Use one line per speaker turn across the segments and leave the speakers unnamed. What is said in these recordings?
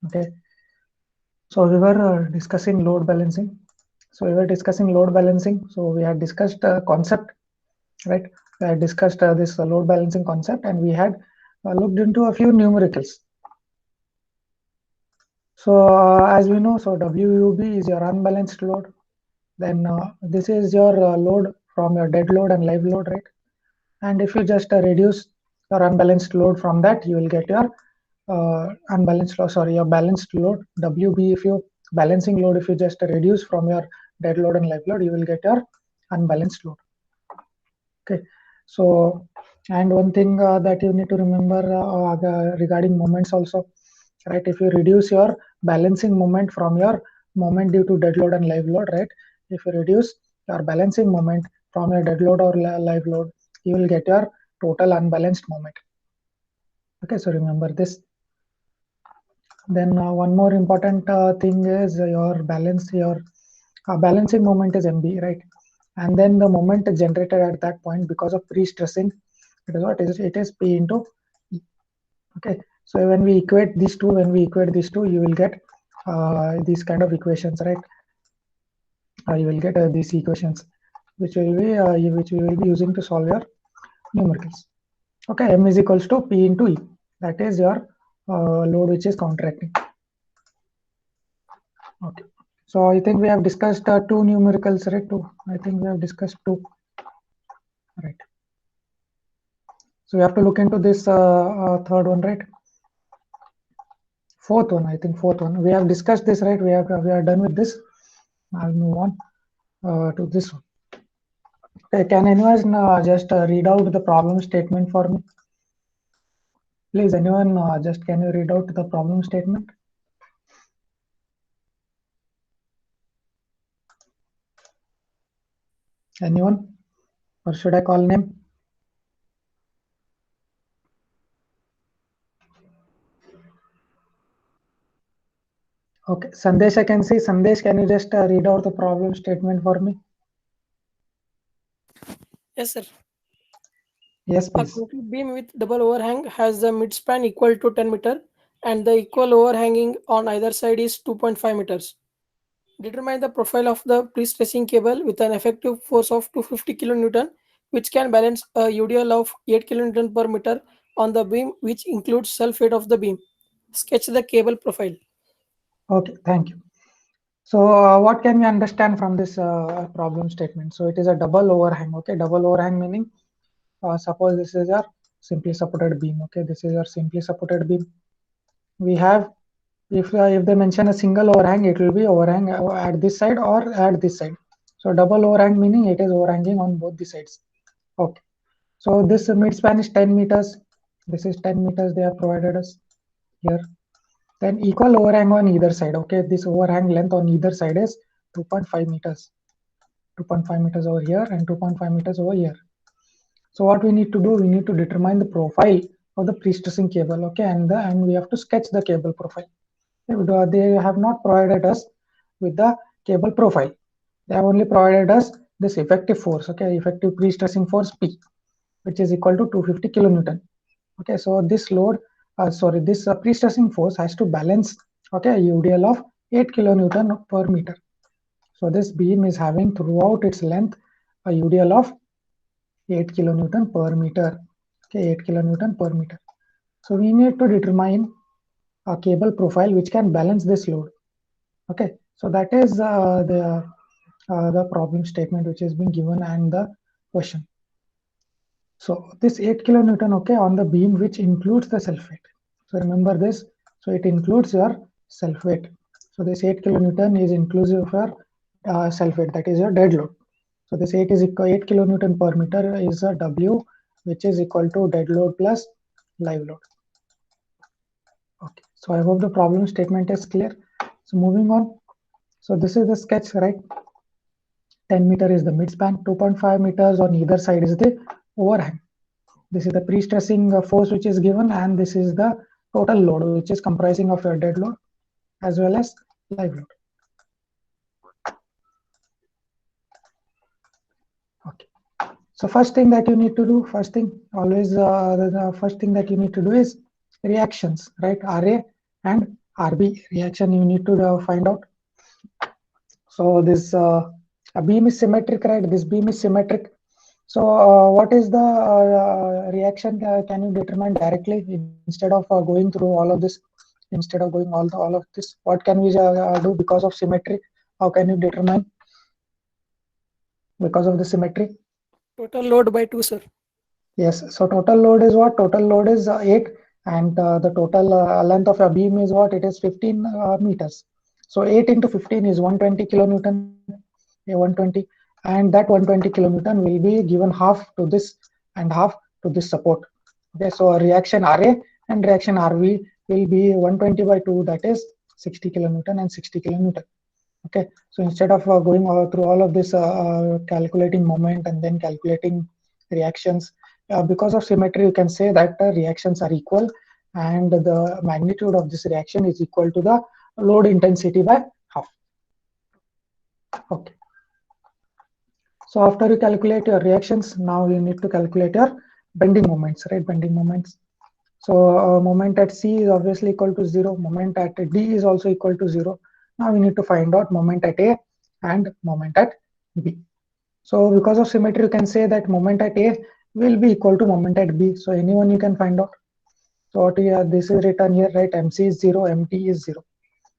Okay, so we were discussing load balancing. So we were discussing load balancing. So we had discussed concept, right? We had discussed this load balancing concept, and we had looked into a few numericals. So as we know, so WUB is your unbalanced load. Then this is your load from your dead load and live load, right? And if you just reduce your unbalanced load from that, you will get your unbalanced load, sorry, your balanced load, WB. If you balancing load, if you just reduce from your dead load and live load, you will get your unbalanced load. Okay, so and one thing that you need to remember regarding moments also, right? If you reduce your balancing moment from your moment due to dead load and live load, right? If you reduce your balancing moment from your dead load or live load, you will get your total unbalanced moment. Okay, so remember this. Then one more important thing is your balance. Your balancing moment is MB, right? And then the moment generated at that point because of pre-stressing, it is what is it is P into E. Okay, so when we equate these two, you will get these kind of equations, right? You will get these equations, which we will be using to solve your numericals. Okay, M is equals to P into E. That is your load which is counteracting. Okay. So I think we have discussed two numericals, right? Two. I think we have discussed two. Right. So we have to look into this third one, right? Fourth one, I think fourth one. We have discussed this, right? We are done with this. I'll move on to this one. Okay, can anyone just read out the problem statement for me? Please, anyone just can you read out the problem statement? Anyone? Or should I call name? Okay, Sandesh, I can see. Sandesh, can you just read out the problem statement for me?
Yes, sir.
Yes,
A
please.
concrete beam with double overhang has the midspan equal to 10 meter and the equal overhanging on either side is 2.5 meters. Determine the profile of the pre-stressing cable with an effective force of 250 kN, which can balance a UDL of 8 kN per meter on the beam, which includes self-weight of the beam. Sketch the cable profile.
Okay, thank you. So what can we understand from this problem statement? So it is a double overhang. Okay, double overhang meaning suppose this is your simply supported beam. Okay, this is your simply supported beam. We have if they mention a single overhang, it will be overhang at this side or at this side. So double overhang meaning it is overhanging on both the sides. Okay. So this midspan is 10 meters. This is 10 meters they have provided us here. Then equal overhang on either side. Okay, this overhang length on either side is 2.5 meters. 2.5 meters over here and 2.5 meters over here. So what we need to do, we need to determine the profile of the pre-stressing cable. Okay, and we have to sketch the cable profile. They have not provided us with the cable profile. They have only provided us this effective force. Okay, effective pre-stressing force P, which is equal to 250 kilonewton. Okay, so this load, this pre-stressing force has to balance, okay, a UDL of 8 kilonewton per meter. So this beam is having throughout its length a UDL of 8 kilonewton per meter. Okay, 8 kilonewton per meter. So we need to determine a cable profile which can balance this load. Okay, so that is the problem statement which has been given and the question. So this 8 kilonewton, okay, on the beam which includes the self weight. So remember this. So it includes your self weight. So this 8 kilonewton is inclusive of your self weight, that is your dead load. So this 8 is equal 8 kilonewton per meter is a W, which is equal to dead load plus live load. Okay, so I hope the problem statement is clear. So moving on. So this is the sketch, right? 10 meter is the midspan, 2.5 meters on either side is the overhang. This is the pre-stressing force which is given, and this is the total load which is comprising of your dead load as well as live load. Okay. So first thing that you need to do, the first thing that you need to do is reactions, right? RA and RB reaction you need to find out. So this a beam is symmetric, right? This beam is symmetric. So what is the reaction? Can you determine directly instead of going through all of this? Instead of going all of this, what can we do because of symmetry? How can you determine because of the symmetry?
Total load by 2, sir.
Yes. So total load is what? Total load is 8, and the total length of a beam is what? It is 15 meters. So 8 into 15 is 120 kilonewton. 120, and that 120 kilonewton will be given half to this and half to this support. Okay. So a reaction Ra and reaction Rv will be 120 by 2, that is 60 kilonewton and 60 kilonewton. Okay, so instead of going through all of this calculating moment and then calculating reactions, because of symmetry you can say that the reactions are equal and the magnitude of this reaction is equal to the load intensity by half. Okay, so after you calculate your reactions, now you need to calculate your bending moments, right? Bending moments. So moment at C is obviously equal to 0, moment at D is also equal to 0. Now we need to find out moment at A and moment at B. So because of symmetry, you can say that moment at A will be equal to moment at B. So anyone you can find out. So what this is written here, right? MC is 0, MT is 0.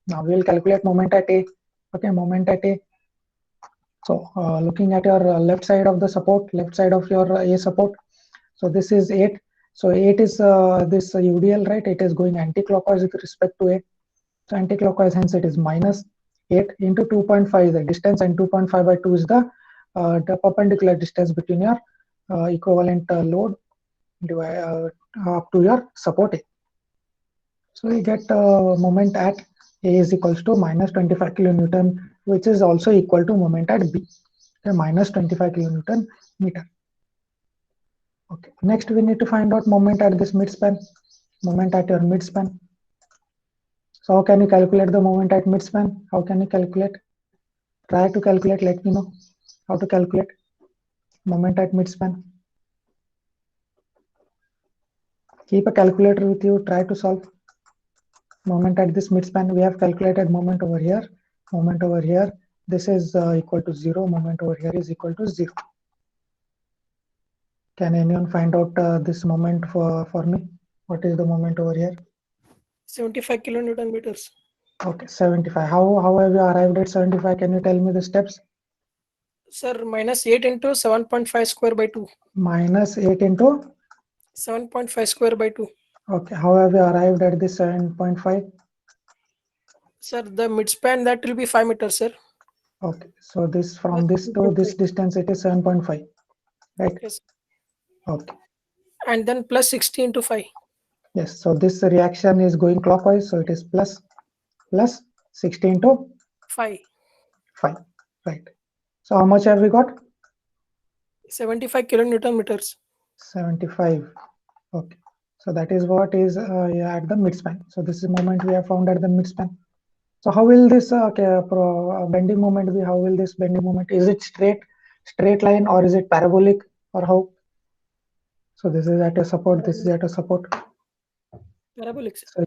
Now we will calculate moment at A. Okay, moment at A. So looking at your left side of the support, left side of your A support. So this is 8. So 8 is this UDL, right? It is going anti-clockwise with respect to A. So anti-clockwise, hence it is minus 8 into 2.5 is the distance, and 2.5 by 2 is the perpendicular distance between your equivalent load up to your support A. So we get moment at A is equals to minus 25 kilonewton, which is also equal to moment at B, okay, minus 25 kilonewton meter. Okay, next we need to find out moment at this midspan, moment at your midspan. So how can you calculate the moment at midspan? How can you calculate? Try to calculate, let me know how to calculate moment at midspan. Keep a calculator with you, try to solve moment at this midspan. We have calculated moment over here, moment over here. This is equal to 0, moment over here is equal to 0. Can anyone find out this moment for me? What is the moment over here?
75 kilonewton meters.
Okay, 75. How have you arrived at 75? Can you tell me the steps?
Sir, minus 8 into 7.5 square by 2.
Minus 8 into
7.5 square by 2.
Okay, how have you arrived at this 7.5?
Sir, the midspan that will be 5 meters, sir.
Okay, so this from this to this distance it is 7.5, right?
Yes.
Okay.
And then plus 60 into 5.
Yes, so this reaction is going clockwise, so it is plus 60 into
5.
5, right? So how much have we got?
75 kilonewton meters.
75. Okay, so that is what is at the midspan. So this is the moment we have found at the midspan. So how will this bending moment be? How will this bending moment? Is it straight line, or is it parabolic, or how? So this is at a support. This is at a support.
Parabolic.
So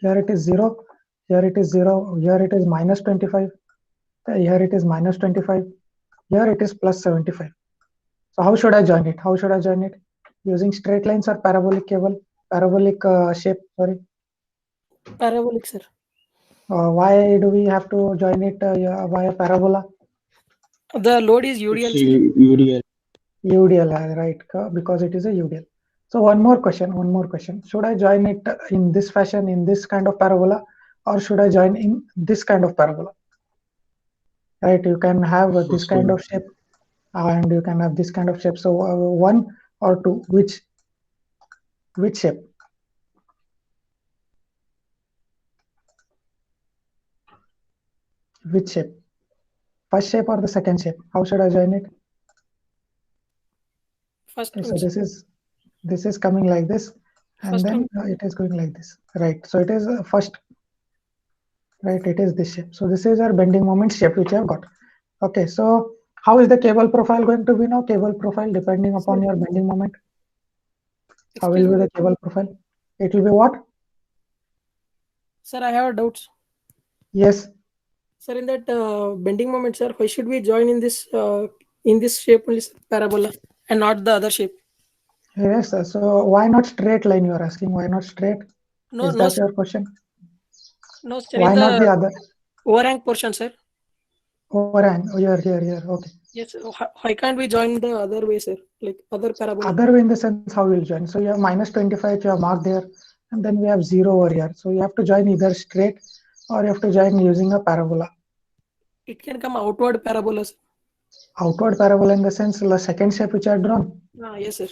here it is 0. Here it is 0. Here it is minus 25. Here it is minus 25. Here it is plus 75. So how should I join it? How should I join it? Using straight lines or parabolic cable? Parabolic shape. Sorry.
Parabolic, sir.
Why do we have to join it via parabola?
The load is UDL.
UDL.
UDL, right? Because it is a UDL. So one more question. Should I join it in this fashion, in this kind of parabola, or should I join in this kind of parabola? Right? You can have this kind of shape, and you can have this kind of shape. So one or two, which shape? Which shape? First shape or the second shape? How should I join it?
First
Okay,
one,
so this is coming like this, and
First
then it is going like this, right? So it is first, right? It is this shape. So this is our bending moment shape which I have got. Okay, so how is the cable profile going to be now? Cable profile depending upon your bending moment. How will be the cable profile? It will be what?
Sir, I have a doubt.
Yes.
Sir, in that bending moment, sir, why should we join in this shape only, sir, parabola, and not the other shape?
Yes, sir. So why not straight line? You are asking why not straight?
No,
Is
no,
that
sir.
your question?
No, sir. In
Why not the
the
other
overhang portion, sir.
overhang? Oh, here. Okay.
Yes, sir. Why can't we join the other way, sir? Like other parabola.
Other way in the sense how you'll join. So you have minus 25, you have marked there, and then we have 0 over here. So you have to join either straight or you have to join using a parabola.
It can come outward parabola, sir.
Outward parabola in the sense the second shape which I have drawn.
Yes, sir.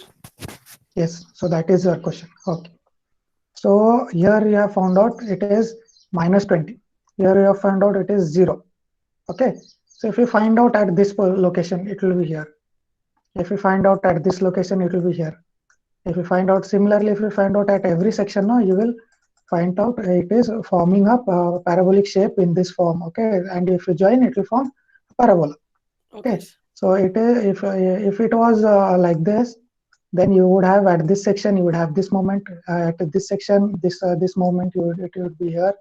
Yes, so that is your question. Okay. So here you have found out it is minus 20. Here you have found out it is 0. Okay. So if you find out at this location, it will be here. If you find out at this location, it will be here. If you find out similarly, if you find out at every section now, you will find out it is forming a parabolic shape in this form. Okay. And if you join, it will form a parabola.
Okay.
Okay. So it is if it was like this, then you would have at this section you would have this moment, at this section this moment it would be here.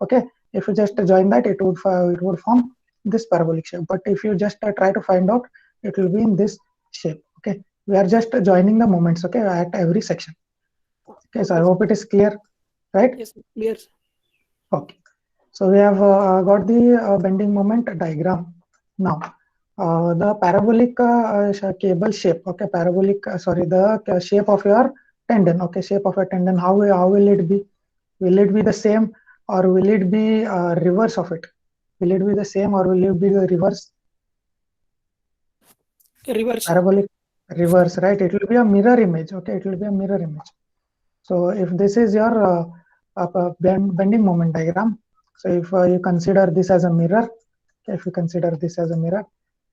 Okay, if you just join that, it would form this parabolic shape. But if you just try to find out, it will be in this shape. Okay, we are just joining the moments, okay, at every section. Okay, so I hope it is clear, right?
Yes, clear.
Okay, so we have got the bending moment diagram. Now the parabolic cable shape, okay, parabolic sorry, the shape of your tendon, okay, shape of a tendon, how will it be? Will it be the same or will it be reverse of it? Will it be the same or will it be the reverse?
Reverse.
Parabolic reverse, right? It will be a mirror image, okay, it will be a mirror image. So if this is your bending moment diagram, so if you consider this as a mirror, if you consider this as a mirror,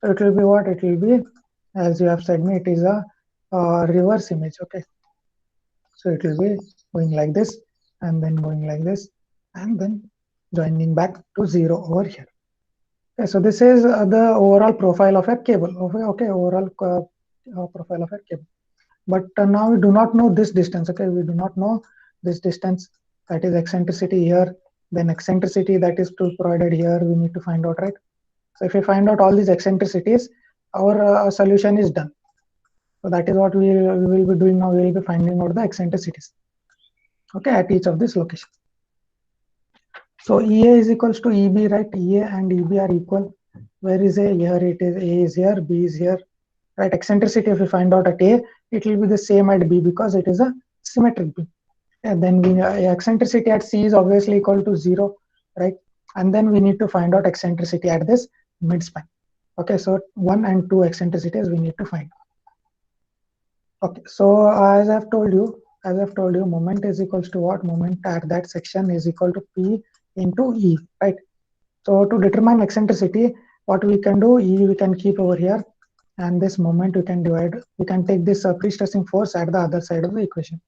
so it will be what? It will be, as you have said me, it is a reverse image, okay. So it will be going like this and then going like this and then joining back to 0 over here. Okay, so this is the overall profile of a cable. Okay, overall profile of a cable. But now we do not know this distance. Okay, we do not know this distance, that is eccentricity here, then eccentricity that is provided here. We need to find out, right? So if we find out all these eccentricities, our solution is done. So that is what we will be doing now. We will be finding out the eccentricities, okay, at each of these locations. So EA is equals to EB, right? EA and EB are equal. Where is A? Here it is. A is here, B is here, right? Eccentricity, if we find out at A, it will be the same at B because it is a symmetric beam. And then we eccentricity at C is obviously equal to 0, right? And then we need to find out eccentricity at this midspan. Okay, so 1 and 2 eccentricities we need to find. Okay, so as I've told you, moment is equals to what? Moment at that section is equal to P into E, right? So to determine eccentricity, what we can do, E we can keep over here, and this moment we can divide. We can take this pre-stressing force at the other side of the equation,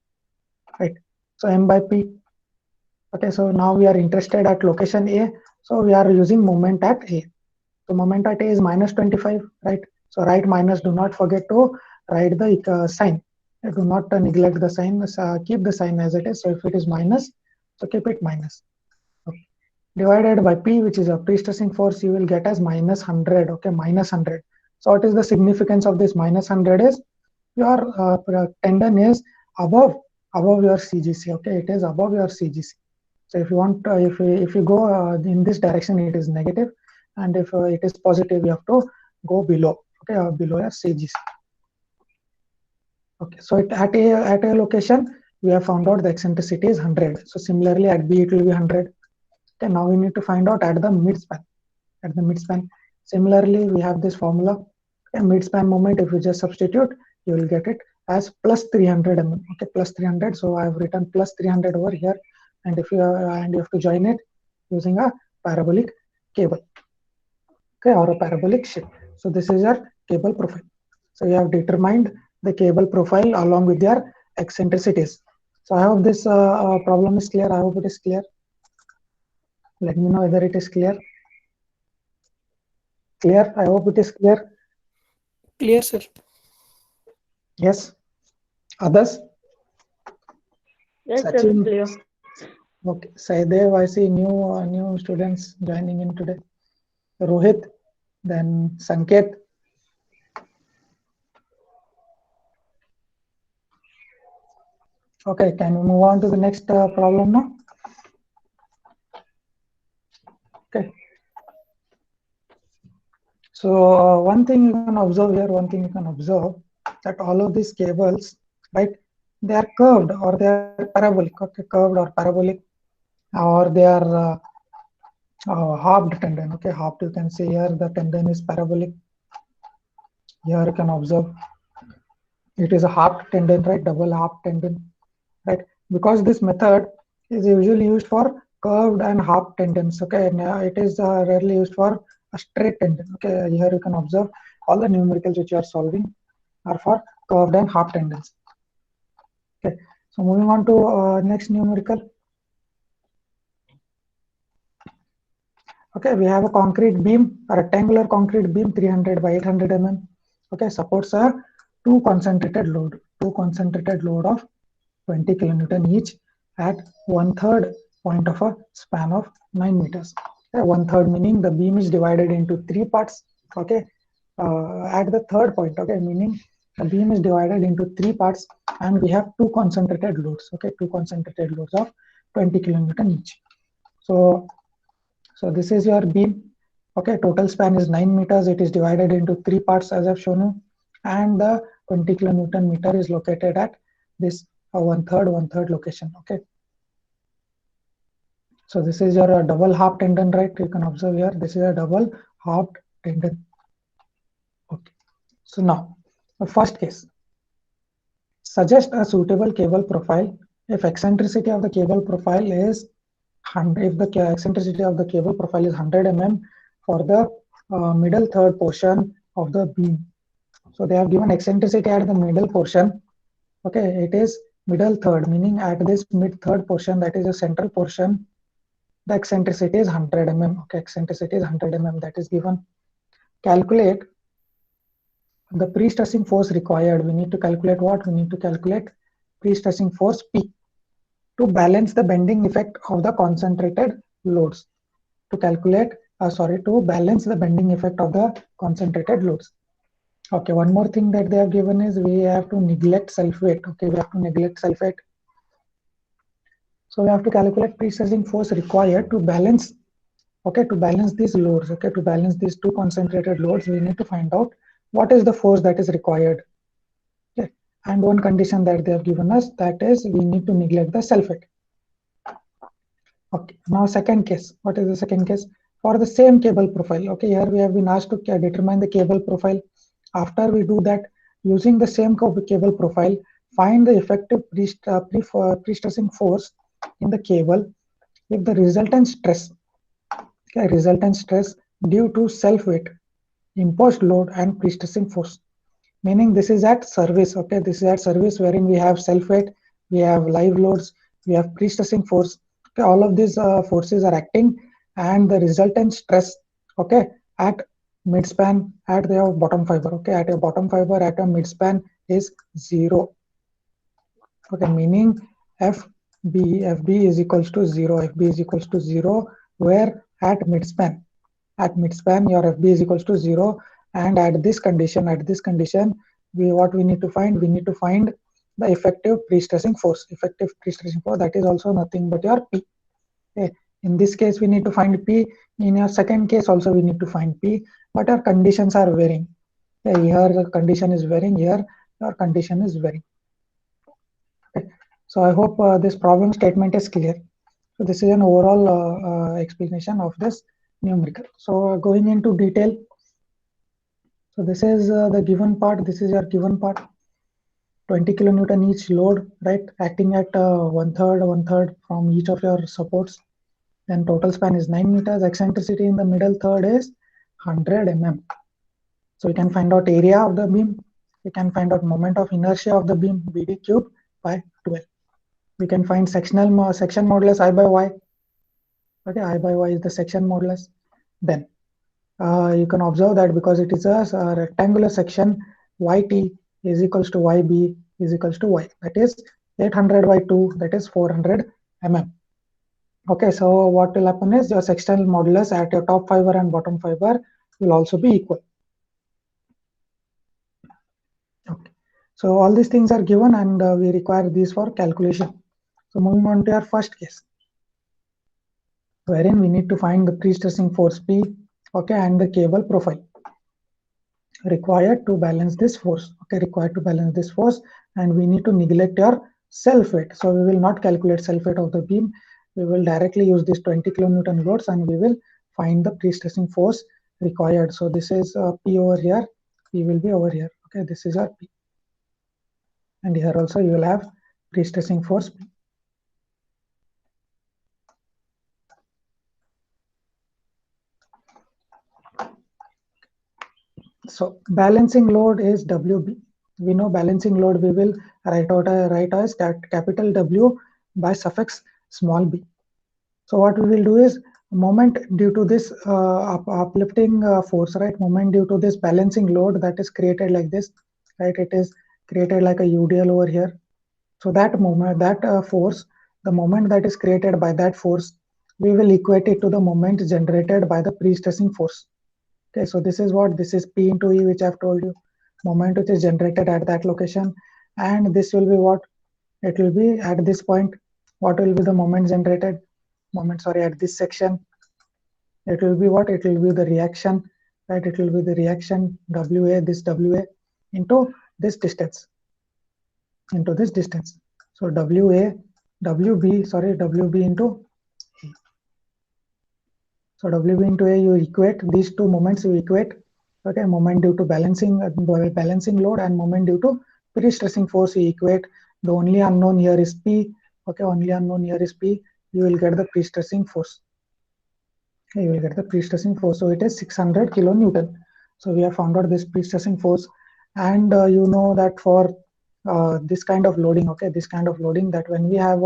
right? So M by P. Okay, so now we are interested at location A, so we are using moment at A. So moment at A is minus 25, right? So write minus. Do not forget to write the sign. Do not neglect the sign. Keep the sign as it is. So if it is minus, so keep it minus. Okay. Divided by P, which is a pre-stressing force, you will get as minus 100. Okay, minus 100. So what is the significance of this minus 100 is your tendon is above your CGC. Okay, it is above your CGC. So if you want, if you go in this direction, it is negative, and if it is positive, you have to go below. Okay, below your CGC. Okay, so at a location, we have found out the eccentricity is 100. So similarly, at B it will be 100. Okay, now we need to find out at the midspan. At the midspan, similarly, we have this formula. Okay, midspan moment. If you just substitute, you will get it as plus 300 mm. Okay, plus 300. So I have written plus 300 over here, and if you have to join it using a parabolic cable, okay, or a parabolic shape. So this is your cable profile. So you have determined the cable profile along with your eccentricities. So I hope this problem is clear. I hope it is clear. Let me know whether it is clear. Clear? I hope it is clear.
Clear, sir.
Yes. Others?
Yes, sir,
Sachin,
clear.
Okay, Saidev, I see new students joining in today. Rohit, then Sanket. Okay, can we move on to the next problem now? Okay. So one thing you can observe here, one thing you can observe that all of these cables, right, they are curved or they are parabolic. Okay, curved or parabolic, or they are halved tendon. Okay, halved. You can see here the tendon is parabolic. Here you can observe it is a halved tendon, right? Double halved tendon, right? Because this method is usually used for curved and half tendons. Okay, and it is rarely used for a straight tendon. Okay, here you can observe all the numericals which you are solving are for curved and half tendons. Okay, so moving on to next numerical. Okay, we have a concrete beam, a rectangular concrete beam, 300 by 800 mm. Okay, supports a two concentrated load of 20 kilonewton each at 1/3 point of a span of 9 meters. 1/3 meaning the beam is divided into three parts. Okay, at the third point. Okay, meaning the beam is divided into three parts, and we have two concentrated loads. Okay, two concentrated loads of 20 kilonewton each. So this is your beam. Okay, total span is 9 meters. It is divided into three parts as I've shown you, and the 20 kilonewton meter is located at this 1/3 location. Okay, so this is your double half tendon, right? You can observe here. This is a double half tendon. Okay, so now the first case. Suggest a suitable cable profile if eccentricity of the cable profile is 100. If the eccentricity of the cable profile is 100 mm for the middle third portion of the beam. So they have given eccentricity at the middle portion. Okay, it is middle third, meaning at this mid third portion, that is a central portion, the eccentricity is 100 mm. Okay, eccentricity is 100 mm, that is given. Calculate the pre-stressing force required. We need to calculate what? We need to calculate pre-stressing force P to balance the bending effect of the concentrated loads. To balance the bending effect of the concentrated loads. Okay, one more thing that they have given is we have to neglect self-weight. Okay, we have to neglect self-weight. So we have to calculate pre-stressing force required to balance. Okay, to balance these loads. Okay, to balance these two concentrated loads, we need to find out what is the force that is required. Okay, and one condition that they have given us, that is we need to neglect the self-weight. Okay, now second case. What is the second case? For the same cable profile. Okay, here we have been asked to determine the cable profile. After we do that, using the same cable profile, find the effective pre-stressing force in the cable if the resultant stress due to self-weight, imposed load, and pre-stressing force. Meaning this is at service. Okay, this is at service wherein we have self-weight, we have live loads, we have pre-stressing force. Okay, all of these forces are acting, and the resultant stress, okay, at midspan at the bottom fiber. Okay, at a bottom fiber at a midspan is 0. Okay, meaning FB is equals to 0. FB is equals to 0, where at midspan your FB is equals to 0, and at this condition, what we need to find? We need to find the effective pre-stressing force. Effective pre-stressing force, that is also nothing but your P. Okay. In this case, we need to find P. In your second case, also we need to find P, but our conditions are varying. Okay. Here the condition is varying. Here your condition is varying. Okay. So I hope this problem statement is clear. So this is an overall explanation of this numerical. So going into detail. So this is the given part. This is your given part. 20 kilonewton each load, right? Acting at one third from each of your supports. Then total span is 9 meters. Eccentricity in the middle third is 100 mm. So we can find out area of the beam. We can find out moment of inertia of the beam, BD cube by 12. We can find section modulus I by Y. Okay, I by Y is the section modulus. Then you can observe that because it is a rectangular section, YT is equals to YB is equals to Y. That is 800 by 2, that is 400 mm. Okay, so what will happen is your sectional modulus at your top fiber and bottom fiber will also be equal. Okay, so all these things are given and we require these for calculation. So moving on to our first case, wherein we need to find the pre-stressing force P, okay, and the cable profile required to balance this force. Okay, required to balance this force, and we need to neglect your self weight. So we will not calculate self weight of the beam. We will directly use this 20 kilonewton loads, and we will find the pre-stressing force required. So this is P over here. P will be over here. Okay, this is our P, and here also you will have pre-stressing force P. So balancing load is WB. We know balancing load we will write as capital W by suffix small b. So what we will do is moment due to this uplifting force, right? Moment due to this balancing load that is created like this, right? It is created like a UDL over here. So that moment, that force, the moment that is created by that force, we will equate it to the moment generated by the pre-stressing force. Okay, so this is what this is P into E, which I've told you, moment which is generated at that location, and this will be what it will be at this point. What will be the moment generated? Moment, sorry, at this section, it will be what? It will be the reaction, right? It will be the reaction WA, this WA into this distance, into this distance. So WA, WB, sorry, WB into A. So WB into A, you equate these two moments, you equate, okay, moment due to balancing load and moment due to pre-stressing force, you equate. The only unknown here is P, okay, only unknown here is P. You will get the pre-stressing force. Okay, you will get the pre-stressing force. So it is 600 kilonewton. So we have found out this pre-stressing force, and you know that for this kind of loading, okay, this kind of loading, that when we have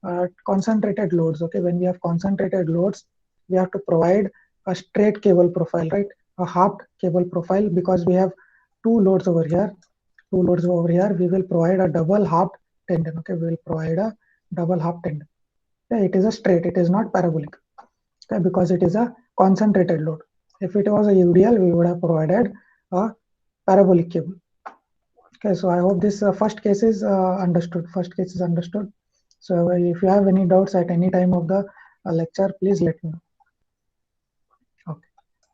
a concentrated loads, okay, when we have concentrated loads, we have to provide a straight cable profile, right? A half cable profile, because we have two loads over here. Two loads over here. We will provide a double half tendon. Okay, we will provide a double half tendon. Okay, it is a straight. It is not parabolic. Okay, because it is a concentrated load. If it was a UDL, we would have provided a parabolic cable. Okay, so I hope this first case is understood. First case is understood. So if you have any doubts at any time of the lecture, please let me know. Okay,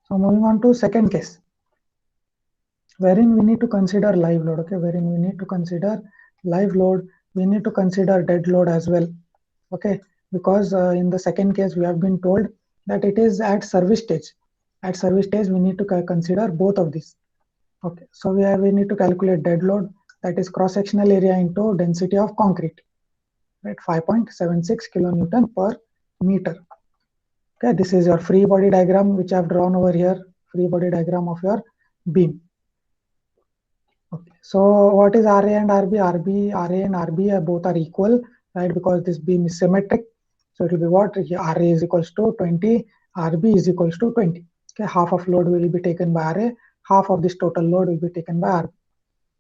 so moving on to second case, wherein we need to consider live load. Okay, wherein we need to consider live load. We need to consider dead load as well. Okay, because in the second case we have been told that it is at service stage. At service stage, we need to consider both of these. Okay, so we need to calculate dead load, that is cross sectional area into density of concrete, right? 5.76 kilonewton per meter. Okay, this is your free body diagram which I have drawn over here. Free body diagram of your beam. Okay, so what is RA and RB? RA and RB both are equal, right? Because this beam is symmetric. So it will be what? RA is equals to 20, RB is equals to 20. Okay, half of load will be taken by RA, half of this total load will be taken by RB.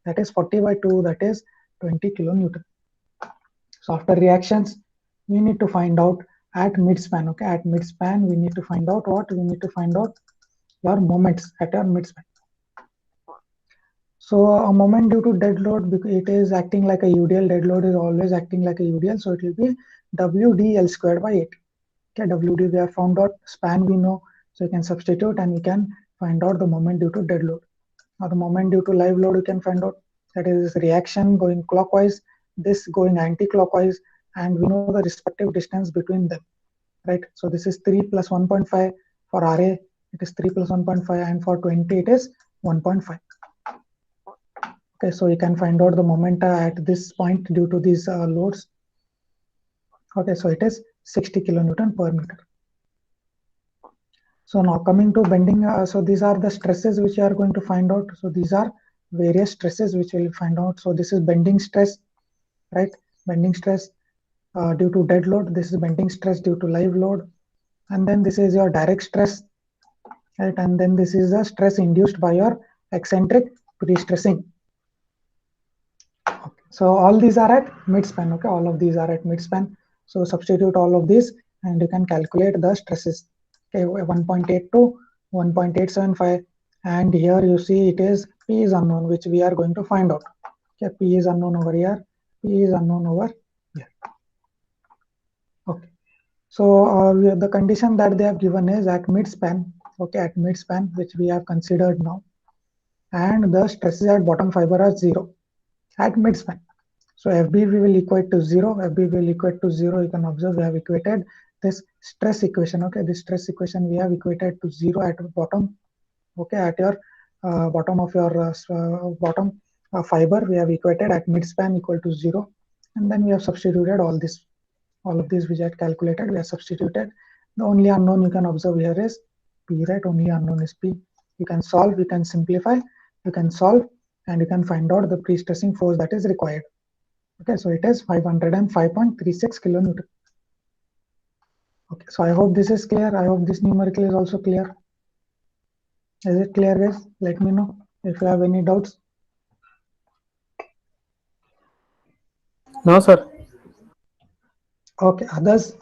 That is 40 by 2, that is 20 kilonewton. So after reactions, we need to find out at midspan. Okay, at midspan, we need to find out what? We need to find out your moments at your midspan. So a moment due to dead load, because it is acting like a UDL, dead load is always acting like a UDL, so it will be WDL squared by 8. Okay, WD we have found out, span we know, so you can substitute and we can find out the moment due to dead load. Now the moment due to live load you can find out, that is this reaction going clockwise, this going anti-clockwise, and we know the respective distance between them, right? So this is 3 plus 1.5 for RA, it is 3 plus 1.5, and for 20 it is 1.5. Okay, so you can find out the moment at this point due to these loads. Okay, so it is 60 kilonewton per meter. So now coming to bending, so these are the stresses which you are going to find out. So these are various stresses which we will find out. So this is bending stress, right? Bending stress due to dead load. This is bending stress due to live load. And then this is your direct stress, right? And then this is the stress induced by your eccentric pre-stressing. Okay. So all these are at midspan. Okay, all of these are at midspan. So substitute all of these and you can calculate the stresses. Okay, 1.8 to 1.875, and here you see it is P is unknown, which we are going to find out. Okay, P is unknown over here, P is unknown over here. Okay, so the condition that they have given is at mid-span, okay, at mid-span, which we have considered now, and the stresses at bottom fiber are 0 at mid-span. So FBV will equate to 0, FBV will equate to 0. You can observe we have equated this stress equation, okay, this stress equation we have equated to 0 at the bottom, okay, at your bottom of your bottom fiber, we have equated at mid-span equal to 0, and then we have substituted all this, all of these which I had calculated, we have substituted. The only unknown you can observe here is P, right? Only unknown is P. You can solve, you can simplify, you can solve, and you can find out the pre-stressing force that is required. Okay, so it is 505.36 kilonewton. Okay, so I hope this is clear. I hope this numerical is also clear. Is it clear, guys? Let me know if you have any doubts.
No, sir.
Okay, others?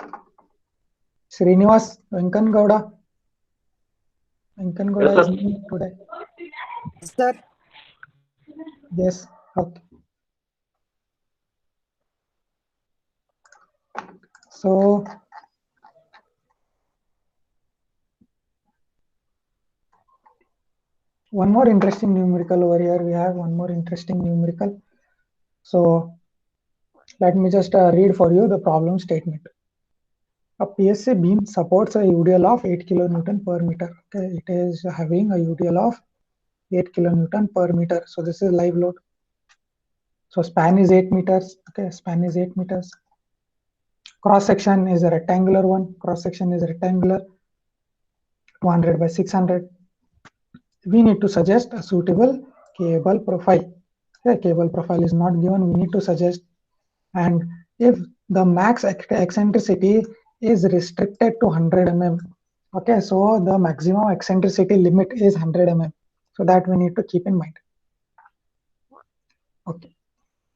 Srinivas, Venkan Gowda. Venkan Gowda
Yes,
is
sir.
new today.
Sir,
Yes, okay. So, one more interesting numerical over here. We have one more interesting numerical. So, let me just read for you the problem statement. A PSA beam supports a UDL of 8 kilonewton per meter. Okay, it is having a UDL of 8 kilonewton per meter. So this is live load. So span is 8 meters. Okay, span is 8 meters. Cross section is a rectangular one. Cross section is rectangular. 200 by 600. We need to suggest a suitable cable profile. Okay, cable profile is not given. We need to suggest. And if the max eccentricity is restricted to 100 mm, okay, so the maximum eccentricity limit is 100 mm. So that we need to keep in mind. Okay.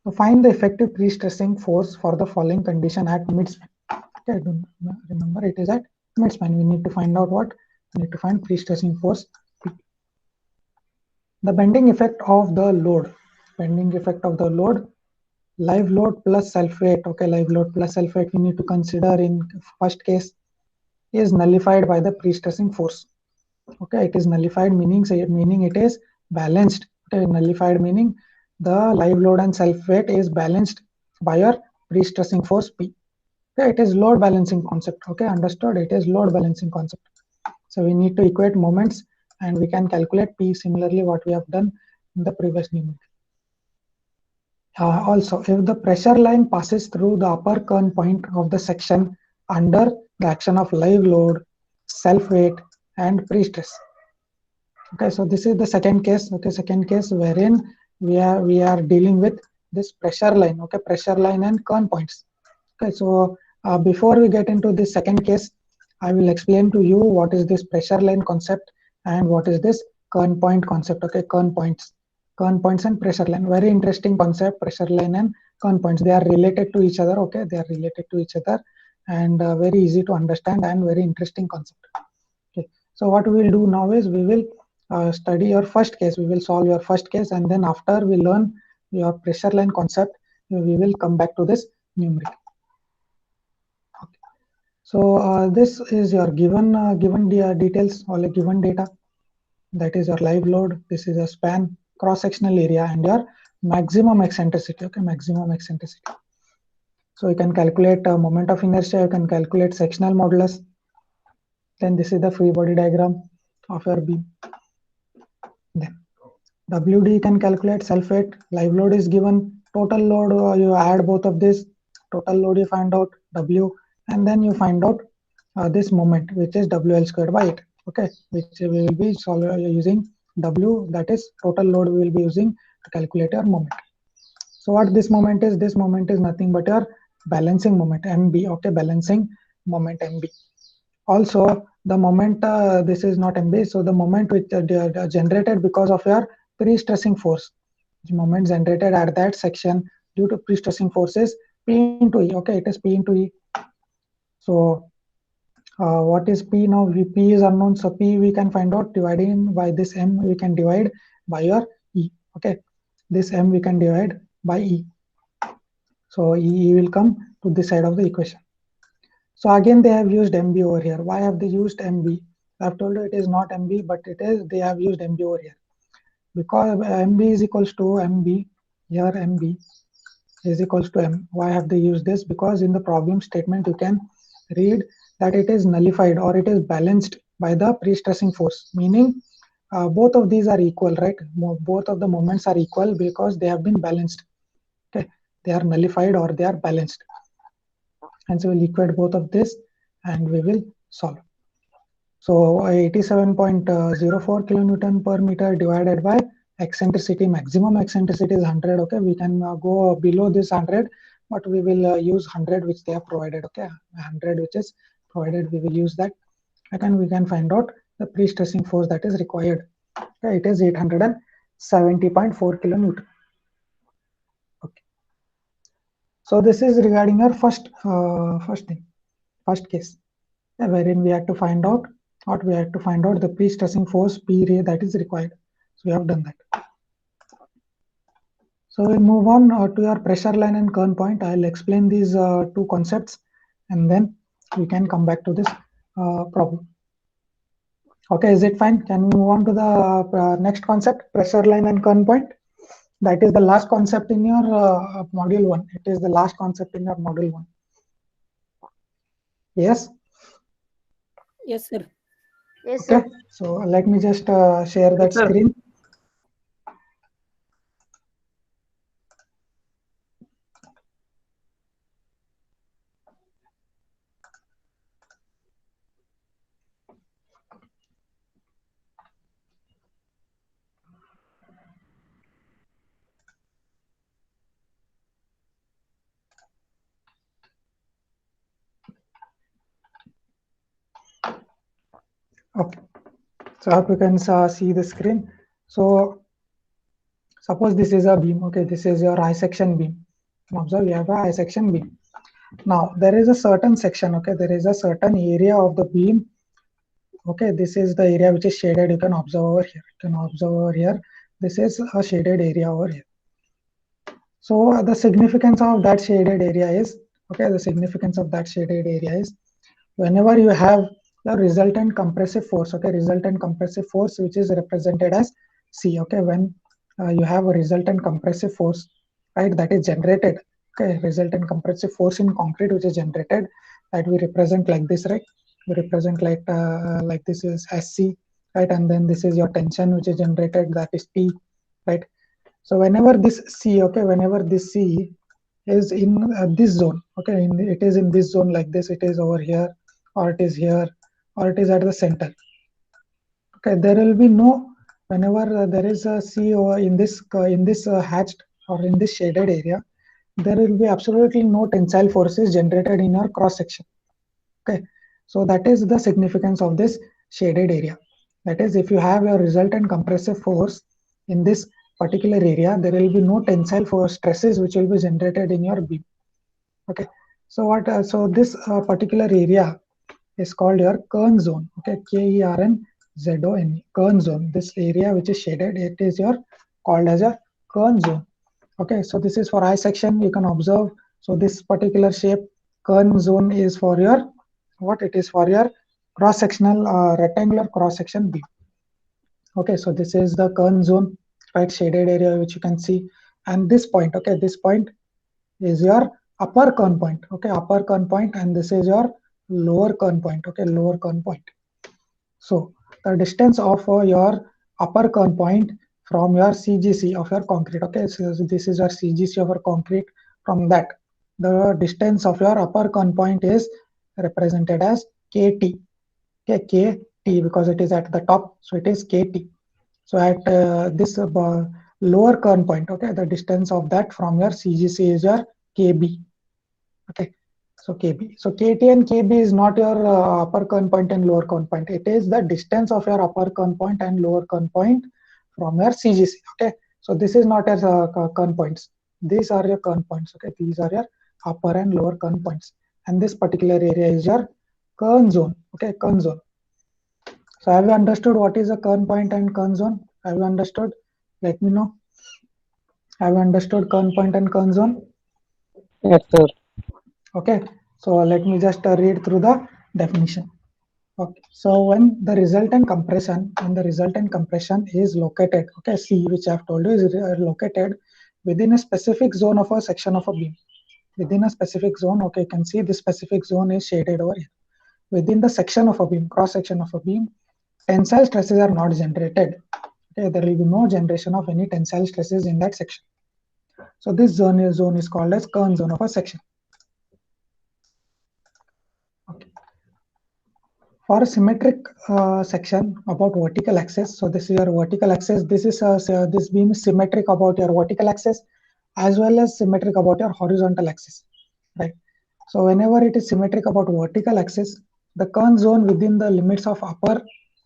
So find the effective pre-stressing force for the following condition at mid-span. Okay, remember it is at mid-span. We need to find out what? We need to find pre-stressing force. The bending effect of the load. Bending effect of the load. Live load plus self-weight. Okay, live load plus self-weight we need to consider in first case is nullified by the pre-stressing force. Okay, it is nullified meaning it is balanced. Okay, nullified meaning the live load and self-weight is balanced by your pre-stressing force P. Okay, it is load balancing concept. Okay, understood? It is load balancing concept. So we need to equate moments and we can calculate P similarly what we have done in the previous numerical. Also, if the pressure line passes through the upper kern point of the section under the action of live load, self-weight, and pre-stress. Okay, so this is the second case. Okay, second case wherein we are dealing with this pressure line. Okay, pressure line and kern points. Okay, so before we get into this second case, I will explain to you what is this pressure line concept and what is this kern point concept. Okay, kern points and pressure line. Very interesting concept, pressure line and kern points. They are related to each other. Okay, they are related to each other and very easy to understand and very interesting concept. Okay, so what we will do now is we will study your first case. We will solve your first case, and then after we learn your pressure line concept, we will come back to this numerical. Okay. So this is your given details, all given data. That is your live load. This is a span, cross-sectional area, and your maximum eccentricity. Okay, maximum eccentricity. So you can calculate moment of inertia. You can calculate sectional modulus. Then this is the free body diagram of your beam. Then WD you can calculate, self-weight, live load is given, total load you add both of this, total load you find out W, and then you find out this moment which is WL squared by 8. Okay, which we will be using W, that is total load we will be using to calculate your moment. So what this moment is? This moment is nothing but your balancing moment MB. Okay, balancing moment MB. Also the moment this is not MB, so the moment which generated because of your pre-stressing force, the moment generated at that section due to pre-stressing forces P into E. Okay, it is P into E. So What is P now? P is unknown, so P we can find out dividing by this M, we can divide by your E. Okay, this M we can divide by E. So E will come to this side of the equation. So again, they have used MB over here. Why have they used MB? I've told you it is not MB, but it is, they have used MB over here. Because MB is equals to MB, here MB is equals to M. Why have they used this? Because in the problem statement, you can read that it is nullified or it is balanced by the pre-stressing force, meaning both of these are equal, right? Both of the moments are equal because they have been balanced. Okay, they are nullified or they are balanced. And so we'll equate both of this and we will solve. So 87.04 kilonewton per meter divided by eccentricity, maximum eccentricity is 100. Okay, we can go below this 100, but we will use 100 which they have provided. Okay, 100 which is provided, we will use that. Again, we can find out the pre-stressing force that is required. Okay, it is 870.4 kilonewton. Okay, so this is regarding our first case, wherein we had to find out what we had to find out the pre-stressing force P ray that is required. So we have done that. So we'll move on to your pressure line and Kern point. I'll explain these two concepts and then we can come back to this problem. Okay, is it fine? Can we move on to the next concept, pressure line and Kern point? That is the last concept in your module 1. It is the last concept in your module 1. Yes?
Yes, sir.
Yes,
Okay,
sir.
so let me just share that screen. Okay, so I hope you can see the screen. So suppose this is a beam. Okay, this is your I section beam. Observe, you have a I section beam. Now there is a certain section. Okay, there is a certain area of the beam. Okay, this is the area which is shaded. You can observe over here. You can observe over here. This is a shaded area over here. So the significance of that shaded area is, okay, the significance of that shaded area is whenever you have the resultant compressive force, okay, resultant compressive force which is represented as C, okay, when you have a resultant compressive force, right, that is generated, okay, resultant compressive force in concrete which is generated, that we represent like this, right, we represent like this is SC, right, and then this is your tension which is generated, that is T, right. So whenever this C, okay, whenever this C is in this zone, okay, it is in this zone like this, it is over here, or it is here, or it is at the center. Okay, there will be no, whenever there is a C or in this hatched or in this shaded area, there will be absolutely no tensile forces generated in your cross section. Okay, so that is the significance of this shaded area. That is, if you have a resultant compressive force in this particular area, there will be no tensile force stresses which will be generated in your beam. Okay, so what? So this particular area is called your Kern zone. Okay, KERNZONE, Kern zone. This area which is shaded, it is your called as a Kern zone. Okay, so this is for I section. You can observe. So this particular shape, Kern zone, is for your what? It is for your cross-sectional rectangular cross-section beam. Okay, so this is the Kern zone, right? Shaded area which you can see, and this point. Okay, this point is your upper Kern point. Okay, upper Kern point, and this is your lower Kern point. Okay, lower Kern point. So the distance of your upper Kern point from your CGC of your concrete. Okay, so this is your CGC of your concrete. From that, the distance of your upper Kern point is represented as KT. Okay, KT, because it is at the top, so it is KT. So at this lower Kern point, okay, the distance of that from your CGC is your KB. Okay, so KB. So KT and KB is not your upper Kern point and lower Kern point. It is the distance of your upper Kern point and lower Kern point from your CGC. Okay, so this is not as Kern points. These are your Kern points. Okay, these are your upper and lower Kern points. And this particular area is your kern zone. Okay, kern zone. So have you understood what is a kern point and kern zone? Have you understood? Let me know. Have you understood kern point and kern zone?
Yes, sir.
Okay, so let me just read through the definition. Okay, so when the resultant compression is located, okay, C, which I have told you is located within a specific zone of a section of a beam. Within a specific zone, okay, you can see this specific zone is shaded over here. Within the section of a beam, cross section of a beam, tensile stresses are not generated. Okay, there will be no generation of any tensile stresses in that section. So this zone is called as kern zone of a section. Okay. For a symmetric section about vertical axis, so this is your vertical axis. This beam is symmetric about your vertical axis as well as symmetric about your horizontal axis, right? So whenever it is symmetric about vertical axis, the kern zone within the limits of upper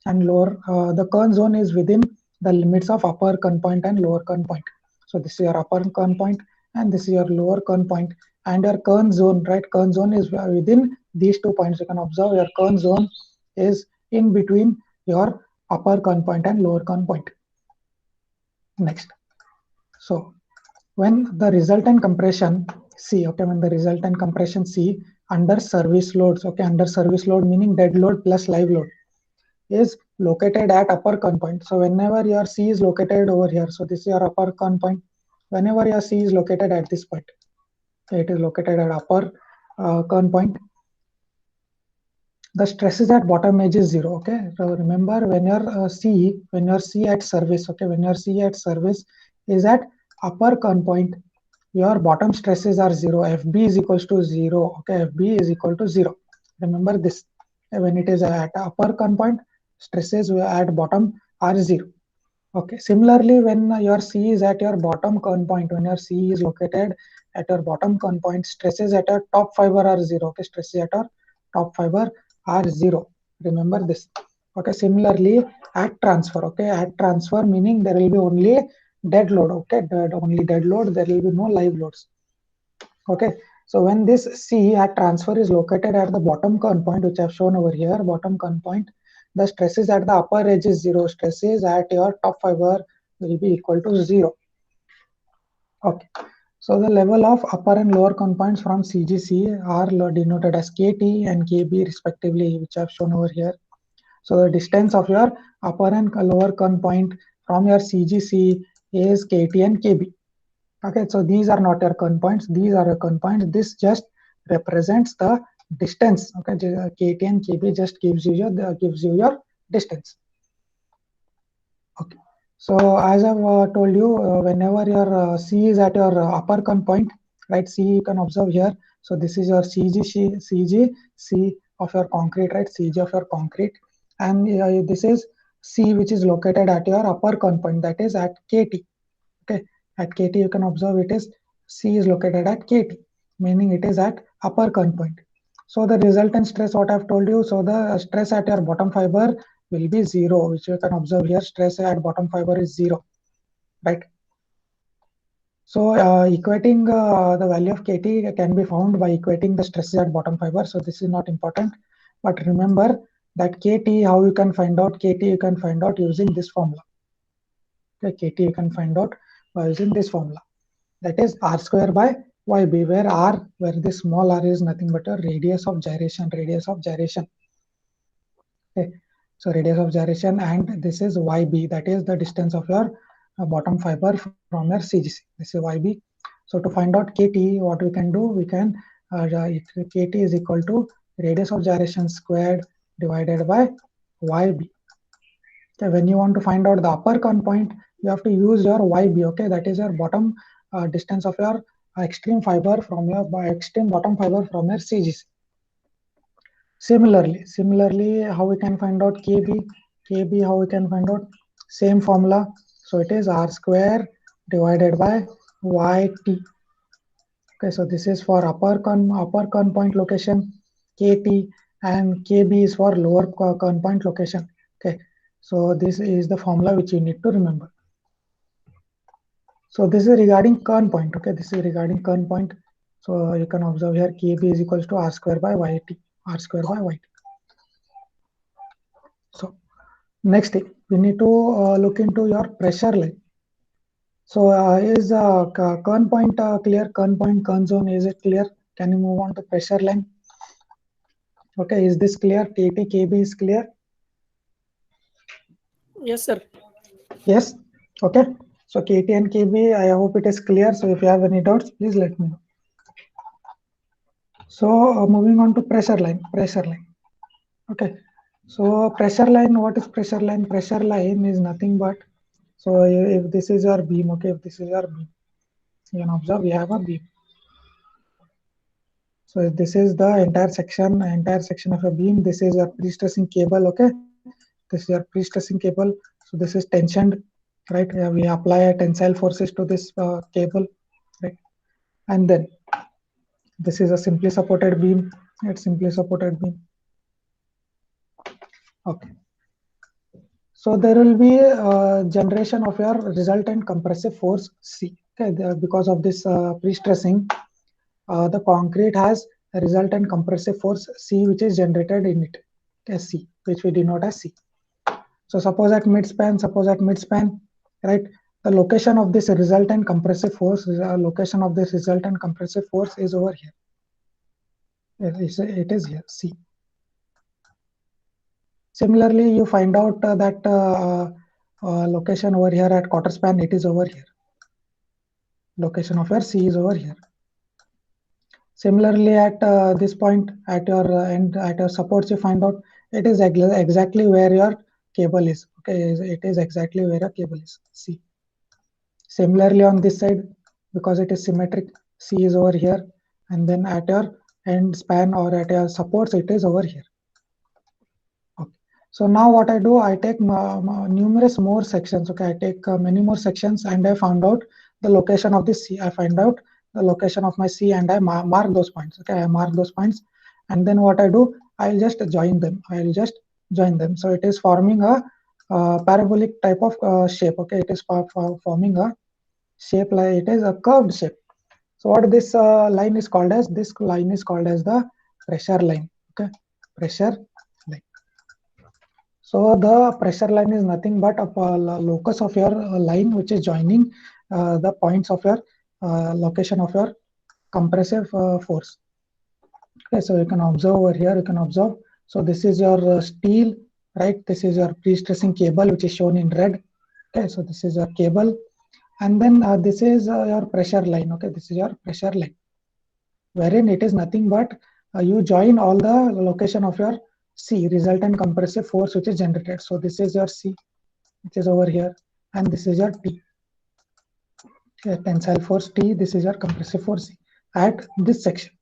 and lower, the kern zone is within the limits of upper kern point and lower kern point. So this is your upper kern point and this is your lower kern point, and your kern zone, right? Kern zone is within these 2 points. You can observe your kern zone is in between your upper kern point and lower kern point. Next. So when the resultant compression C, okay, when the resultant compression C under service loads, okay, under service load meaning dead load plus live load, is located at upper kern point. So whenever your C is located over here, so this is your upper kern point. Whenever your C is located at this point, it is located at upper kern point, the stresses at bottom edge is zero. Okay, so remember when your C at service, okay, when your C at service is at upper kern point, your bottom stresses are zero. FB is equals to zero. Okay, FB is equal to zero. Remember this. When it is at upper kern point, stresses at bottom are zero. Okay. Similarly, when your C is at your bottom kern point, when your C is located at your bottom kern point, stresses at your top fiber are zero. Okay, stresses at your top fiber are zero. Remember this. Okay. Similarly, at transfer. Okay, at transfer meaning there will be only dead load. Okay, only dead load. There will be no live loads. Okay. So when this C at transfer is located at the bottom kern point, which I have shown over here, bottom kern point, the stresses at the upper edge is zero. Stresses at your top fiber will be equal to zero. Okay. So the level of upper and lower kern points from CGC are denoted as KT and KB respectively, which I have shown over here. So the distance of your upper and lower kern point from your CGC is KT and KB. Okay, so these are not your kern points. These are your kern points. This just represents the distance. Okay, KT and KB just gives you your distance. Okay. So as I've told you, whenever your C is at your upper kern point, right? C you can observe here. So this is your CG of your concrete, right? CG of your concrete, and this is C which is located at your upper kern point, that is at KT. Okay, at KT you can observe it is C is located at KT, meaning it is at upper kern point. So the resultant stress, what I've told you, so the stress at your bottom fiber will be zero, which you can observe here. Stress at bottom fiber is zero, right? So equating the value of KT can be found by equating the stresses at bottom fiber. So this is not important, but remember that KT, how you can find out KT, you can find out using this formula. Okay, KT you can find out by using this formula, that is r square by yb, where this small r is nothing but a radius of gyration. Okay, so radius of gyration, and this is yb, that is the distance of your bottom fiber from your CGC. This is yb. So to find out KT, what we can do, we can KT is equal to radius of gyration squared divided by yb. Okay, when you want to find out the upper kern point, you have to use your yb. Okay, that is your bottom distance of your extreme fiber from your extreme bottom fiber from your CGC. Similarly, how we can find out KB, how we can find out, same formula. So it is r square divided by yt. Okay, so this is for upper kern point location KT, and KB is for lower kern point location. Okay, so this is the formula which you need to remember. So this is regarding kern point. Okay, this is regarding kern point. So you can observe here KB is equals to r square by yt. Next thing, we need to look into your pressure line. So is kern point clear? Kern point, kern zone, is it clear? Can you move on to pressure line? Okay, is this clear? KT, KB is clear?
Yes, sir.
Yes. Okay. So KT and KB, I hope it is clear. So if you have any doubts, please let me know. So moving on to pressure line. Pressure line. Okay. So pressure line. What is pressure line? Pressure line is nothing but, so if this is your beam, okay, if this is your beam, you can observe we have a beam. So if this is the entire section of a beam. This is your pre-stressing cable. Okay, this is your pre-stressing cable. So this is tensioned, right? We apply a tensile forces to this cable, right? And then this is a simply supported beam. It's simply supported beam. Okay. So there will be a generation of your resultant compressive force C. Okay, because of this pre-stressing, the concrete has a resultant compressive force C, which is generated in it as C, which we denote as C. So suppose at midspan, right? The location of this resultant compressive force, is over here. It is here, C. Similarly, you find out that location over here at quarter span, it is over here. Location of your C is over here. Similarly, at this point, at your end, at your supports, you find out it is exactly where your cable is. Okay, it is exactly where your cable is. C. Similarly, on this side, because it is symmetric, C is over here, and then at your end span or at your supports, it is over here. Okay. So now what I do, I take numerous more sections. Okay, I take many more sections, and I found out the location of this C. I find out the location of my C, and I mark those points. Okay, I mark those points, and then what I do, I'll just join them. So it is forming a parabolic type of shape. Okay, it is forming a shape like it is a curved shape. So what this line is called as? This line is called as the pressure line. Okay, pressure line. So the pressure line is nothing but a locus of your line, which is joining the points of your location of your compressive force. Okay, so you can observe over here. You can observe. So this is your steel, right? This is your pre-stressing cable, which is shown in red. Okay, so this is your cable, and then this is your pressure line. Okay, this is your pressure line, wherein it is nothing but you join all the location of your C, resultant compressive force, which is generated. So this is your C, which is over here, and this is your T, tensile force T. This is your compressive force C at this section.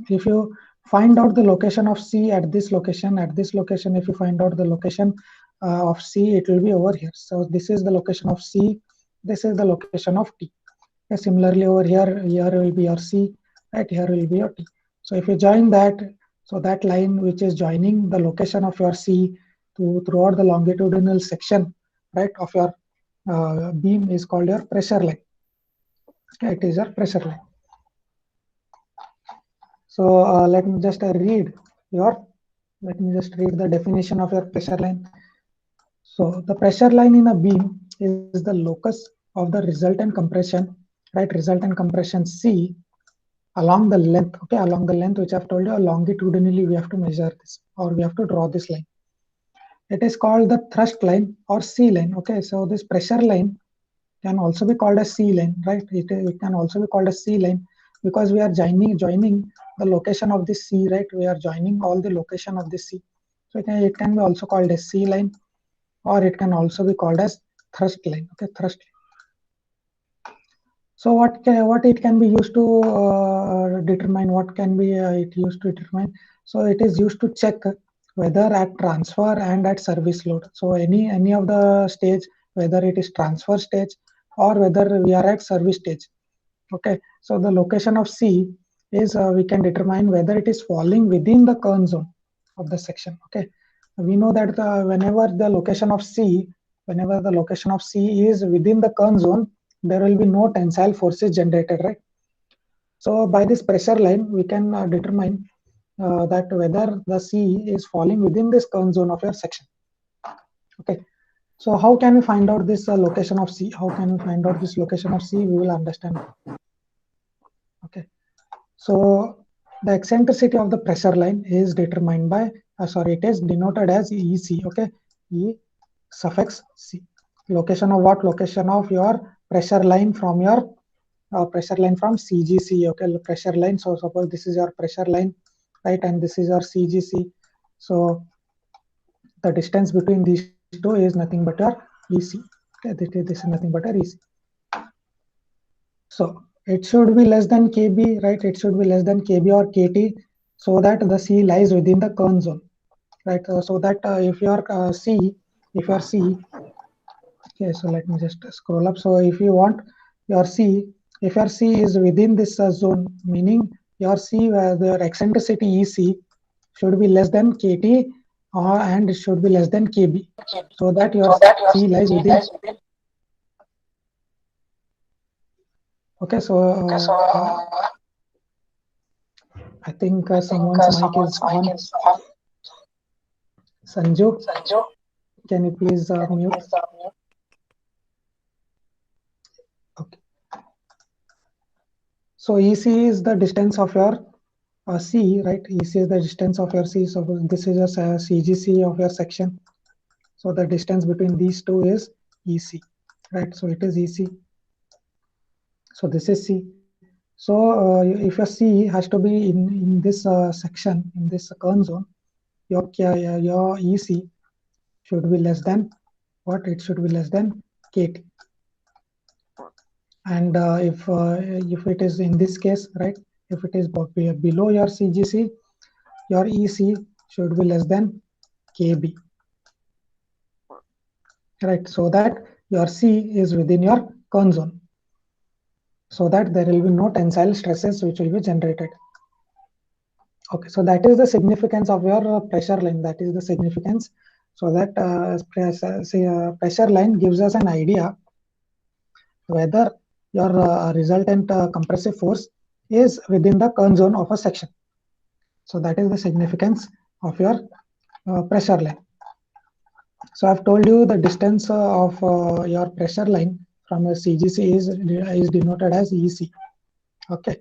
If you find out the location of C at this location, if you find out the location of C, it will be over here. So this is the location of C. This is the location of T. Similarly, over here will be your C, right? Here will be your T. So if you join that, so that line which is joining the location of your C throughout the longitudinal section, right, of your beam is called your pressure line. Okay, it is your pressure line. So let me just read the definition of your pressure line. So the pressure line in a beam is the locus of the resultant compression, right? Resultant compression C along the length, okay, along the length which I've told you, longitudinally we have to measure this, or we have to draw this line. It is called the thrust line or C line. Okay, so this pressure line can also be called a C line, right? It can also be called a C line because we are joining the location of this C, right? We are joining all the location of this C. So it can be also called as C line, or it can also be called as thrust line. Okay, thrust line. So what it can be used to determine? What can be it used to determine? So it is used to check whether at transfer and at service load. So any of the stage, whether it is transfer stage or whether we are at service stage. Okay, so the location of C is we can determine whether it is falling within the kern zone of the section. Okay, we know that whenever the location of C is within the kern zone, there will be no tensile forces generated, right? So by this pressure line, we can determine that whether the C is falling within this kern zone of your section. Okay, so how can we find out this location of C? How can we find out this location of C? We will understand. Okay, so the eccentricity of the pressure line is determined by, it is denoted as EC. Okay, E suffix C. Location of what? Location of your pressure line from your pressure line from CGC. Okay, pressure line. So suppose this is your pressure line, right, and this is your CGC. So the distance between these two is nothing but your EC. Okay, this is nothing but your EC. So it should be less than KB, right? It should be less than KB or KT, so that the C lies within the Kern zone, right? So that if your C, okay, so let me just scroll up. So if you want your C, if your C is within this zone, meaning your C, the eccentricity EC should be less than KT, and it should be less than KB, so that your C lies within. Okay, so I think someone's mic is on. Sanju, can you please mute? Okay. So EC is the distance of your C, right? EC is the distance of your C. So this is a CGC of your section. So the distance between these two is EC, right? So it is EC. So this is C. So if your C has to be in this section, in this Kern zone, your EC should be less than what? It should be less than KT. And if it is in this case, right, if it is below your CGC, your EC should be less than KB, right, so that your C is within your Kern zone, so that there will be no tensile stresses which will be generated. Okay, so that is the significance of your pressure line. That is the significance. So that pressure line gives us an idea whether your resultant compressive force is within the Kern zone of a section. So that is the significance of your pressure line. So I've told you the distance of your pressure line from a CGC is denoted as EC. Okay,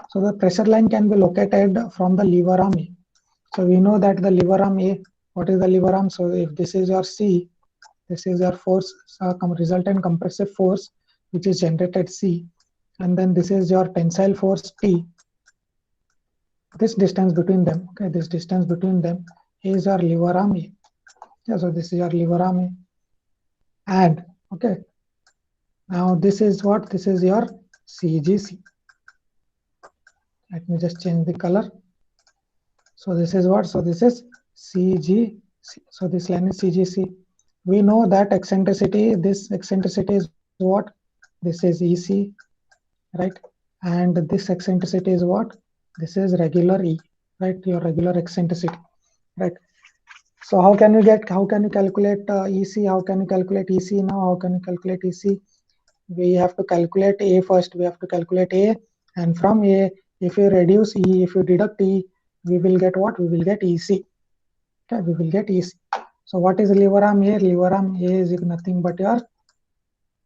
so the pressure line can be located from the lever arm A. So we know that the lever arm A, what is the lever arm? So if this is your C, this is your force, resultant compressive force, which is generated C, and then this is your tensile force T. This distance between them, okay, this distance between them is your lever arm A. Yeah, so this is your lever arm A. And okay, now this is what? This is your CGC. Let me just change the color. So this is what? So this is CGC. So this line is CGC. We know that eccentricity, this eccentricity is what? This is EC, right? And this eccentricity is what? This is regular E, right? Your regular eccentricity, right? So how can you calculate EC? How can you calculate EC now? How can you calculate EC? We have to calculate A first. We have to calculate A, and from A, if you reduce E, if you deduct E, we will get what? We will get EC. Okay, we will get EC. So what is lever arm A? Lever arm A is nothing but your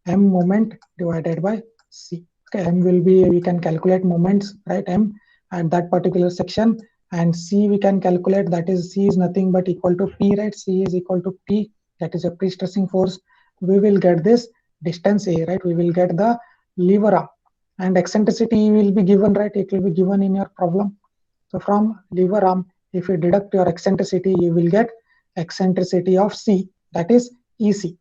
M moment divided by C. Okay, M will be, we can calculate moments, right? M at that particular section, and C we can calculate, that is C is nothing but equal to P, right? C is equal to P, that is a pre-stressing force. We will get this distance A, right? We will get the lever arm, and eccentricity will be given, right? It will be given in your problem. So from lever arm, if you deduct your eccentricity, you will get eccentricity of C, that is EC.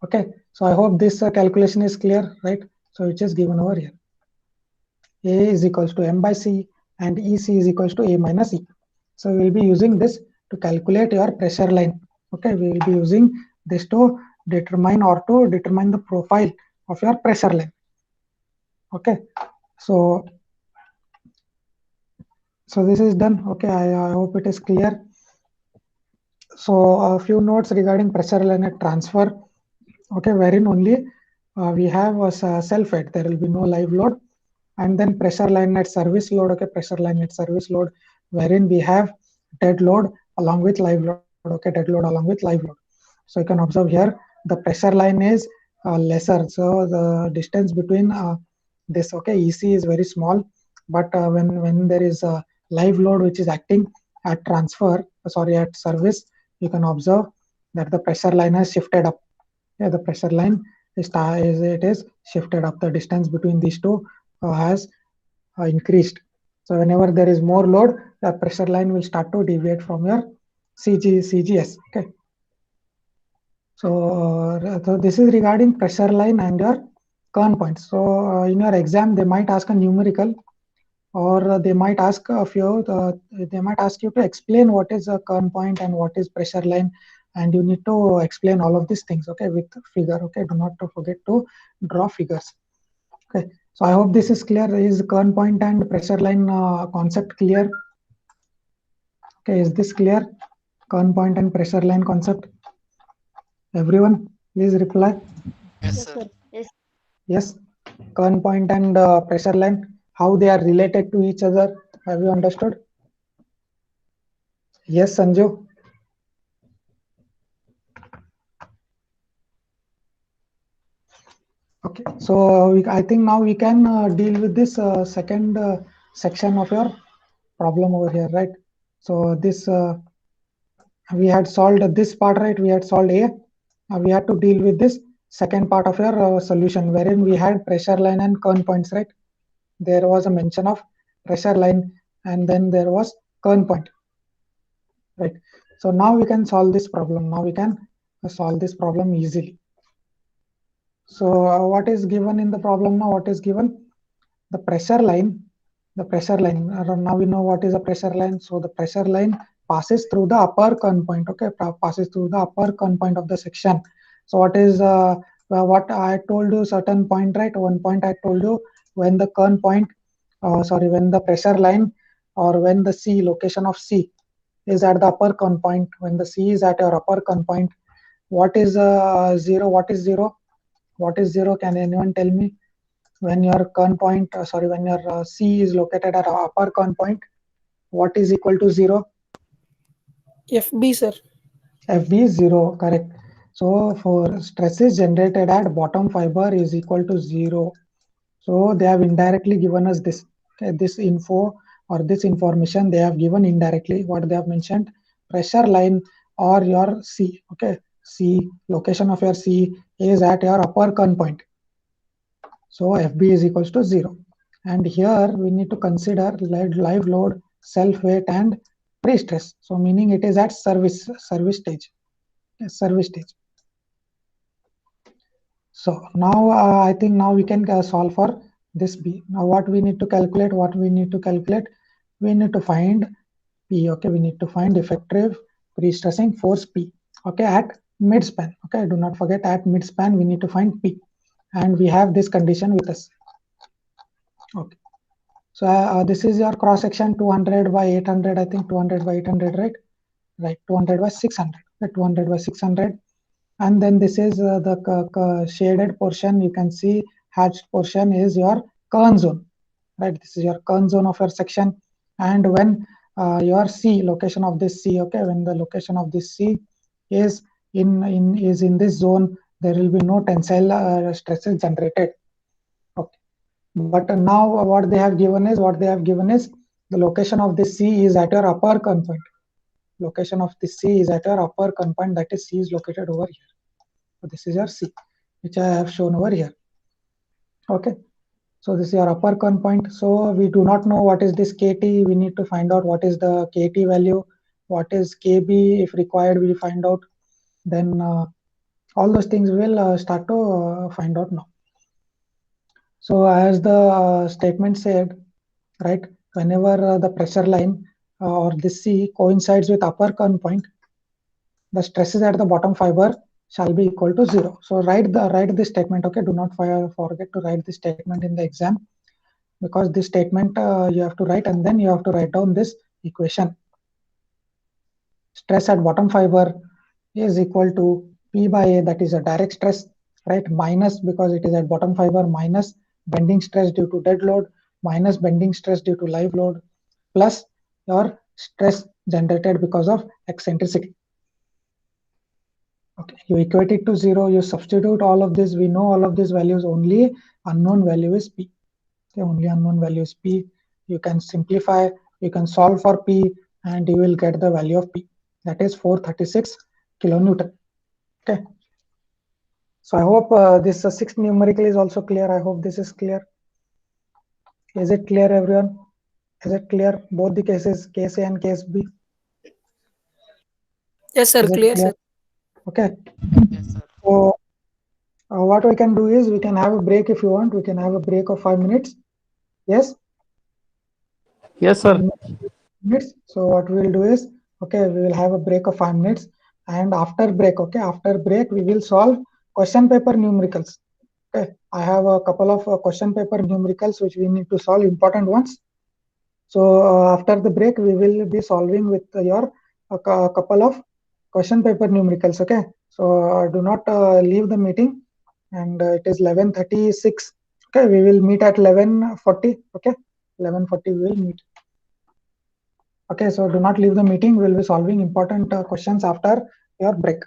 Okay, so I hope this calculation is clear, right? So it is given over here. A is equals to M by C and EC is equals to A minus E. So we will be using this to calculate your pressure line. Okay, we will be using this to determine the profile of your pressure line. Okay, so this is done. Okay, I hope it is clear. So a few notes regarding pressure line at transfer. Okay, wherein only we have a self-head, there will be no live load, and then pressure line at service load. Okay, pressure line at service load, wherein we have dead load along with live load. Okay, dead load along with live load. So you can observe here the pressure line is lesser. So the distance between this, okay, EC is very small, but when there is a live load which is acting at at service, you can observe that the pressure line has shifted up. Yeah, the pressure line is shifted up. The distance between these two has increased. So whenever there is more load, the pressure line will start to deviate from your CGS. Okay. So this is regarding pressure line and your Kern points. So in your exam, they might ask a numerical, or they might ask a few. They might ask you to explain what is a Kern point and what is pressure line, and you need to explain all of these things. Okay, with figure. Okay, do not to forget to draw figures. Okay, so I hope this is clear. Is Kern point and pressure line concept clear? Okay, is this clear? Kern point and pressure line concept. Everyone, please reply.
Yes,
Yes,
sir.
sir.
Yes, Kern point and pressure line, how they are related to each other. Have you understood? Yes, Sanju. Okay, so I think now we can deal with this second section of your problem over here, right? So this we had solved this part, right? We had solved A. We had to deal with this second part of your solution, wherein we had pressure line and Kern points, right? There was a mention of pressure line, and then there was Kern point, right? So now we can solve this problem. Now we can solve this problem easily. So what is given in the problem now? What is given? The pressure line. The pressure line. Now we know what is a pressure line. So the pressure line passes through the upper Kern point. Okay, passes through the upper Kern point of the section. So what is what I told you? Certain point, right? One point I told you, when the Kern point, when the pressure line, or when the C, location of C is at the upper Kern point. When the C is at your upper Kern point, what is zero? What is zero? What is zero? Can anyone tell me? When your Kern point, when your C is located at upper Kern point, what is equal to 0?
FB, sir.
FB is 0, correct. So for stresses generated at bottom fiber is equal to 0. So they have indirectly given us this. Okay, this info or this information they have given indirectly. What they have mentioned, pressure line or your C. Okay, C, location of your C is at your upper Kern point. So FB is equals to 0. And here we need to consider live load, self weight, and pre-stress. So meaning it is at service stage. Service stage. So now I think now we can solve for this B. Now what we need to calculate? We need to find P. Okay, we need to find effective pre-stressing force P. Okay, at midspan. Okay, do not forget, at midspan we need to find P, and we have this condition with us. Okay, so this is your cross section, 200 by 800. I think 200 by 800, right? Right, 200 by 600. 200 by 600. And then this is the shaded portion. You can see hatched portion is your Kern zone, right? This is your Kern zone of your section. And when your C, location of this C, okay, when the location of this C is in this zone, there will be no tensile stresses generated. Okay, but now what they have given is the location of this C is at your upper Kern point. Location of this C is at your upper Kern point, that is C is located over here. So this is your C, which I have shown over here. Okay, so this is your upper Kern point. So we do not know what is this KT. We need to find out what is the KT value, what is KB. If required, we find out. Then all those things we'll start to find out now. So as the statement said, right, whenever the pressure line or this C coincides with upper Kern point, the stresses at the bottom fiber shall be equal to 0. So write this statement. Okay, do not forget to write this statement in the exam, because this statement you have to write, and then you have to write down this equation. Stress at bottom fiber is equal to P by A, that is a direct stress, right, minus, because it is at bottom fiber, minus bending stress due to dead load, minus bending stress due to live load, plus your stress generated because of eccentricity. Okay, You equate it to 0, you substitute all of this, we know all of these values, only unknown value is p. Okay, only unknown value is p. You can simplify, you can solve for p, and you will get the value of p, that is 436 kilonewton. Okay, so I hope this sixth numerical is also clear. I hope this is clear. Is it clear, everyone? Is it clear, both the cases, case A and case B?
Yes, sir.
Is it
Clear,
clear?
sir.
Okay,
Yes, sir.
so what we can do is we can have a break if you want. We can have a break of 5 minutes. Yes,
Yes, sir.
5 minutes. So what we will do is, okay, we will have a break of 5 minutes, and after break, okay, after break we will solve question paper numericals. Okay, I have a couple of question paper numericals which we need to solve, important ones. So after the break, we will be solving with your couple of question paper numericals. Okay, so do not leave the meeting, and it is 11:36. Okay, we will meet at 11:40. Okay, 11:40 we will meet. Okay, so do not leave the meeting. We will be solving important questions after your break.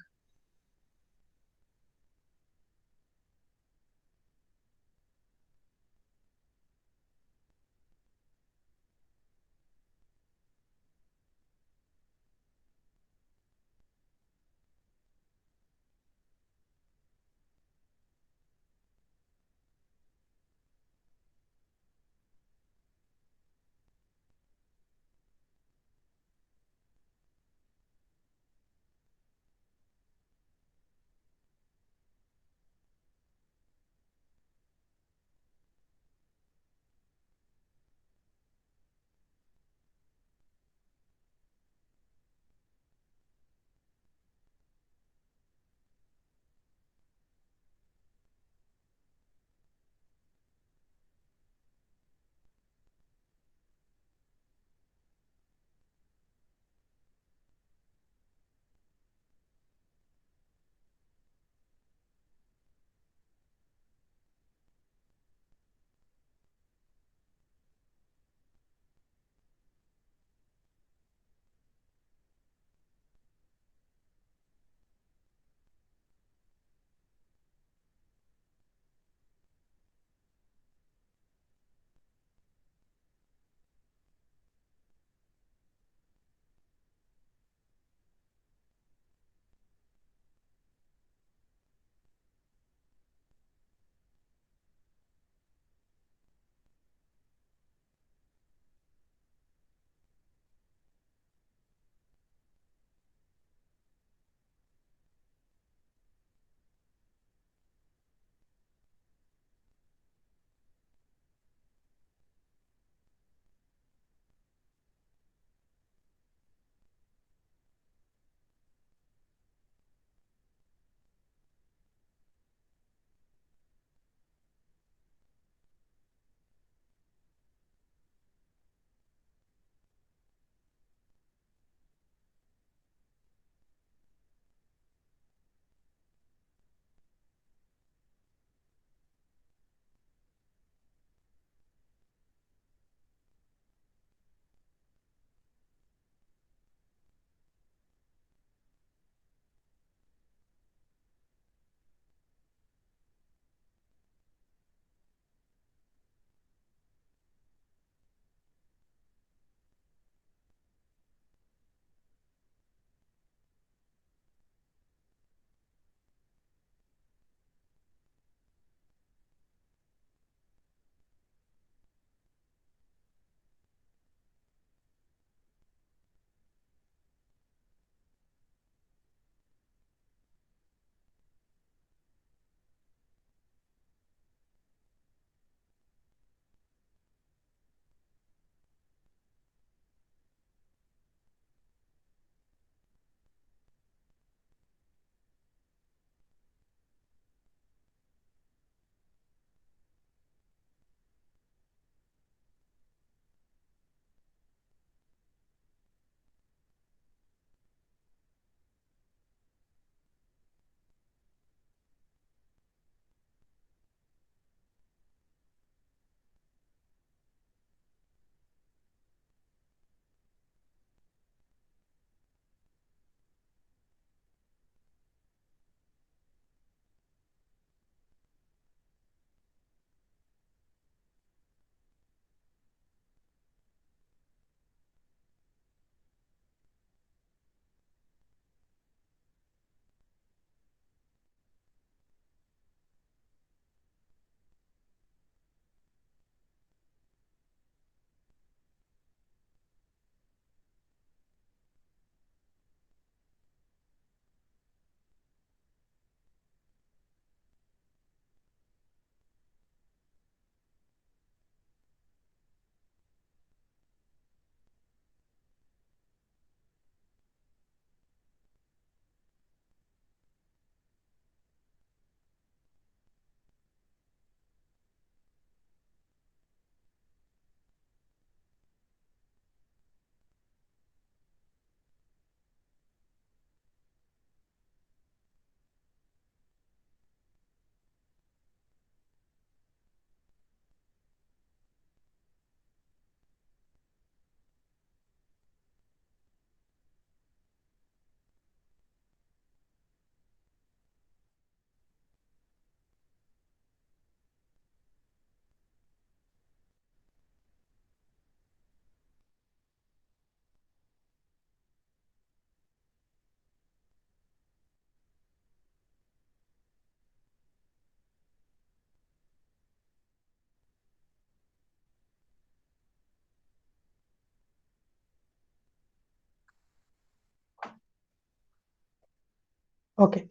Okay.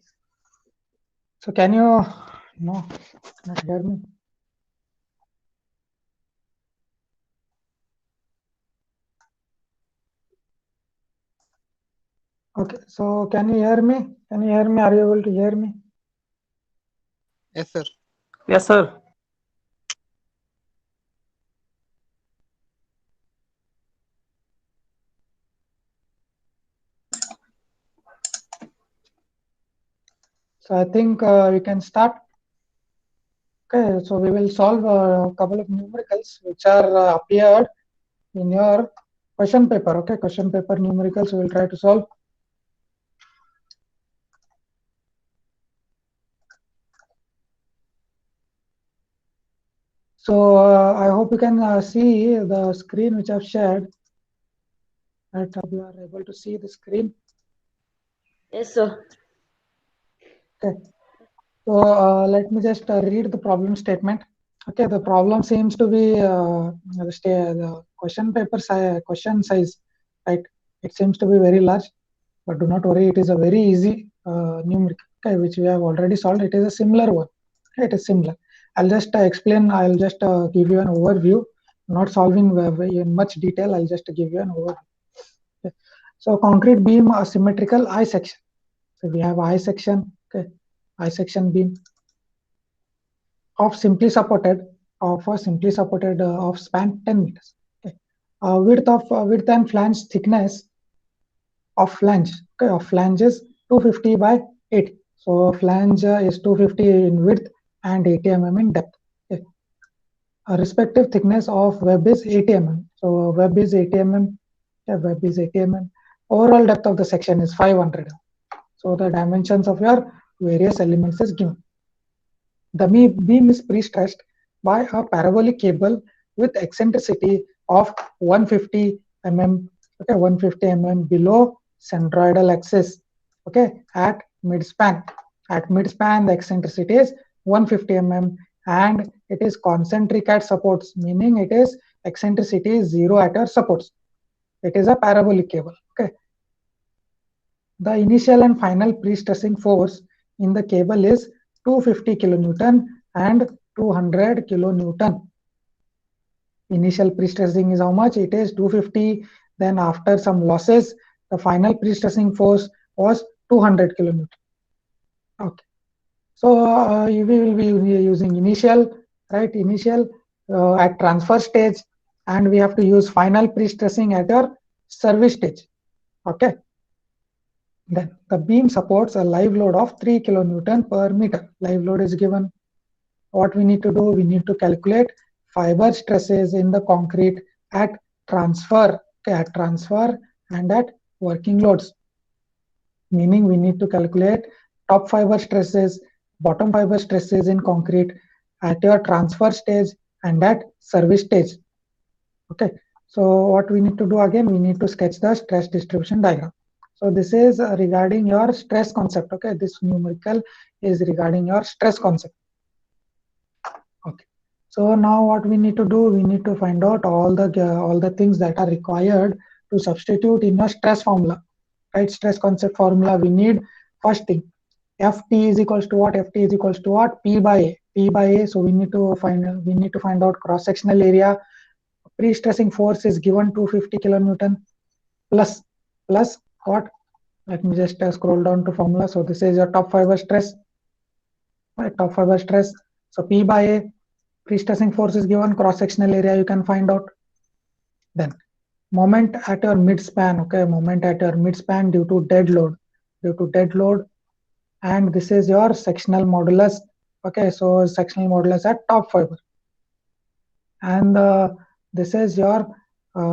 So can you no not hear me? Okay. So can you hear me? Can you hear me? Are you able to hear me?
Yes, sir.
Yes, sir.
So I think we can start. Okay. So we will solve a couple of numericals which are appeared in your question paper. Okay. Question paper numericals we will try to solve. So I hope you can see the screen which I've shared. Right, you are able to see the screen.
Yes, sir.
Okay. So let me just read the problem statement. Okay, the problem seems to be the question paper question size, right? It seems to be very large, but do not worry. It is a very easy numeric, okay, which we have already solved. It is a similar one. Okay, it is similar. I'll just explain. I'll just give you an overview. Not solving in much detail. I'll just give you an overview. Okay. So concrete beam symmetrical I section. So we have I section. Okay, I section beam of simply supported of span 10 meters. Okay. Width and flange thickness of flange. Okay, of flanges 250 by 80. So flange is 250 in width and 80 mm in depth. Okay. Respective thickness of web is 80 mm. So web is 80 mm. Yeah, web is 80 mm. Overall depth of the section is 500 mm. So the dimensions of your various elements is given. The beam is pre-stressed by a parabolic cable with eccentricity of 150 mm, okay, 150 mm below centroidal axis, okay, at midspan. At midspan, the eccentricity is 150 mm and it is concentric at supports, meaning it is eccentricity is 0 at your supports. It is a parabolic cable, okay. The initial and final pre-stressing force in the cable is 250 kilonewton and 200 kilonewton. Initial pre-stressing is how much? It is 250. Then after some losses, the final pre-stressing force was 200 kilonewton. Okay. So we will be using initial, right? Initial at transfer stage, and we have to use final pre-stressing at your service stage. Okay. Then the beam supports a live load of 3 kilonewton per meter. Live load is given. What we need to do, we need to calculate fiber stresses in the concrete at transfer, okay, at transfer and at working loads. Meaning we need to calculate top fiber stresses, bottom fiber stresses in concrete at your transfer stage and at service stage. Okay. So what we need to do again, we need to sketch the stress distribution diagram. So this is regarding your stress concept. Okay, this numerical is regarding your stress concept. Okay. So now what we need to do, we need to find out all the things that are required to substitute in a stress formula. Right, stress concept formula. We need first thing, Ft is equals to what? Ft is equals to what? P by A. P by A. So we need to find out cross sectional area. Pre-stressing force is given 250 kilonewton plus what? Let me just scroll down to formula. So this is your top fiber stress, right? Top fiber stress. So P by A, pre-stressing force is given, cross-sectional area you can find out. Then moment at your midspan, okay, moment at your midspan due to dead load, and this is your sectional modulus, okay, so sectional modulus at top fiber, and this is your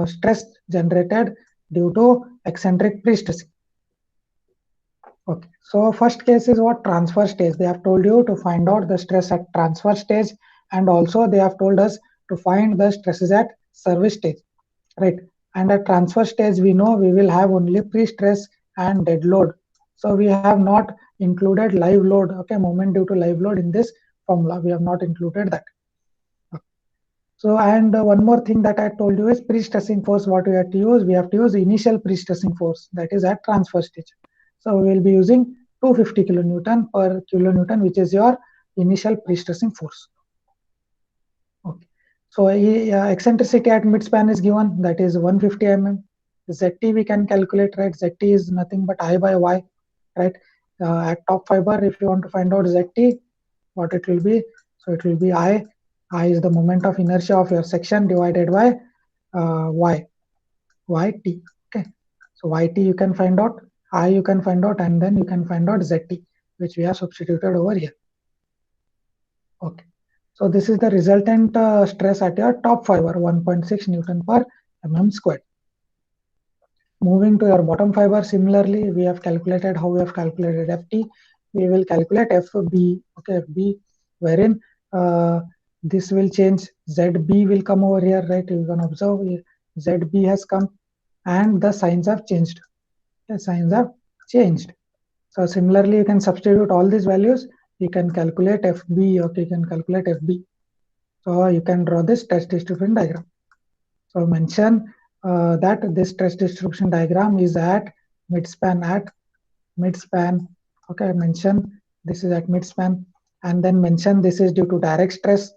stress generated due to eccentric pre-stressing. Okay, so first case is what? Transfer stage. They have told you to find out the stress at transfer stage, and also they have told us to find the stresses at service stage, right? And at transfer stage, we know we will have only pre-stress and dead load. So we have not included live load, okay, moment due to live load in this formula. We have not included that. So, and one more thing that I told you is pre-stressing force. What we have to use initial pre-stressing force, that is at transfer stage. So we will be using 250 kilonewton per kilonewton, which is your initial pre-stressing force. Okay. So eccentricity at midspan is given, that is 150 mm. ZT we can calculate, right? ZT is nothing but I by Y, right? At top fiber, if you want to find out ZT, what it will be? So it will be I. I is the moment of inertia of your section divided by Y, YT. Okay. So YT you can find out, I you can find out, and then you can find out ZT, which we have substituted over here. Okay. So this is the resultant stress at your top fiber, 1.6 Newton per mm squared. Moving to your bottom fiber, similarly, we have calculated how we have calculated FT. We will calculate FB, okay, FB, wherein this will change. ZB will come over here, right? You can observe ZB has come and the signs have changed. The signs have changed. So similarly, you can substitute all these values. You can calculate FB, okay, you can calculate FB. So you can draw this stress distribution diagram. So mention that this stress distribution diagram is at midspan, okay, mention this is at midspan, and then mention this is due to direct stress.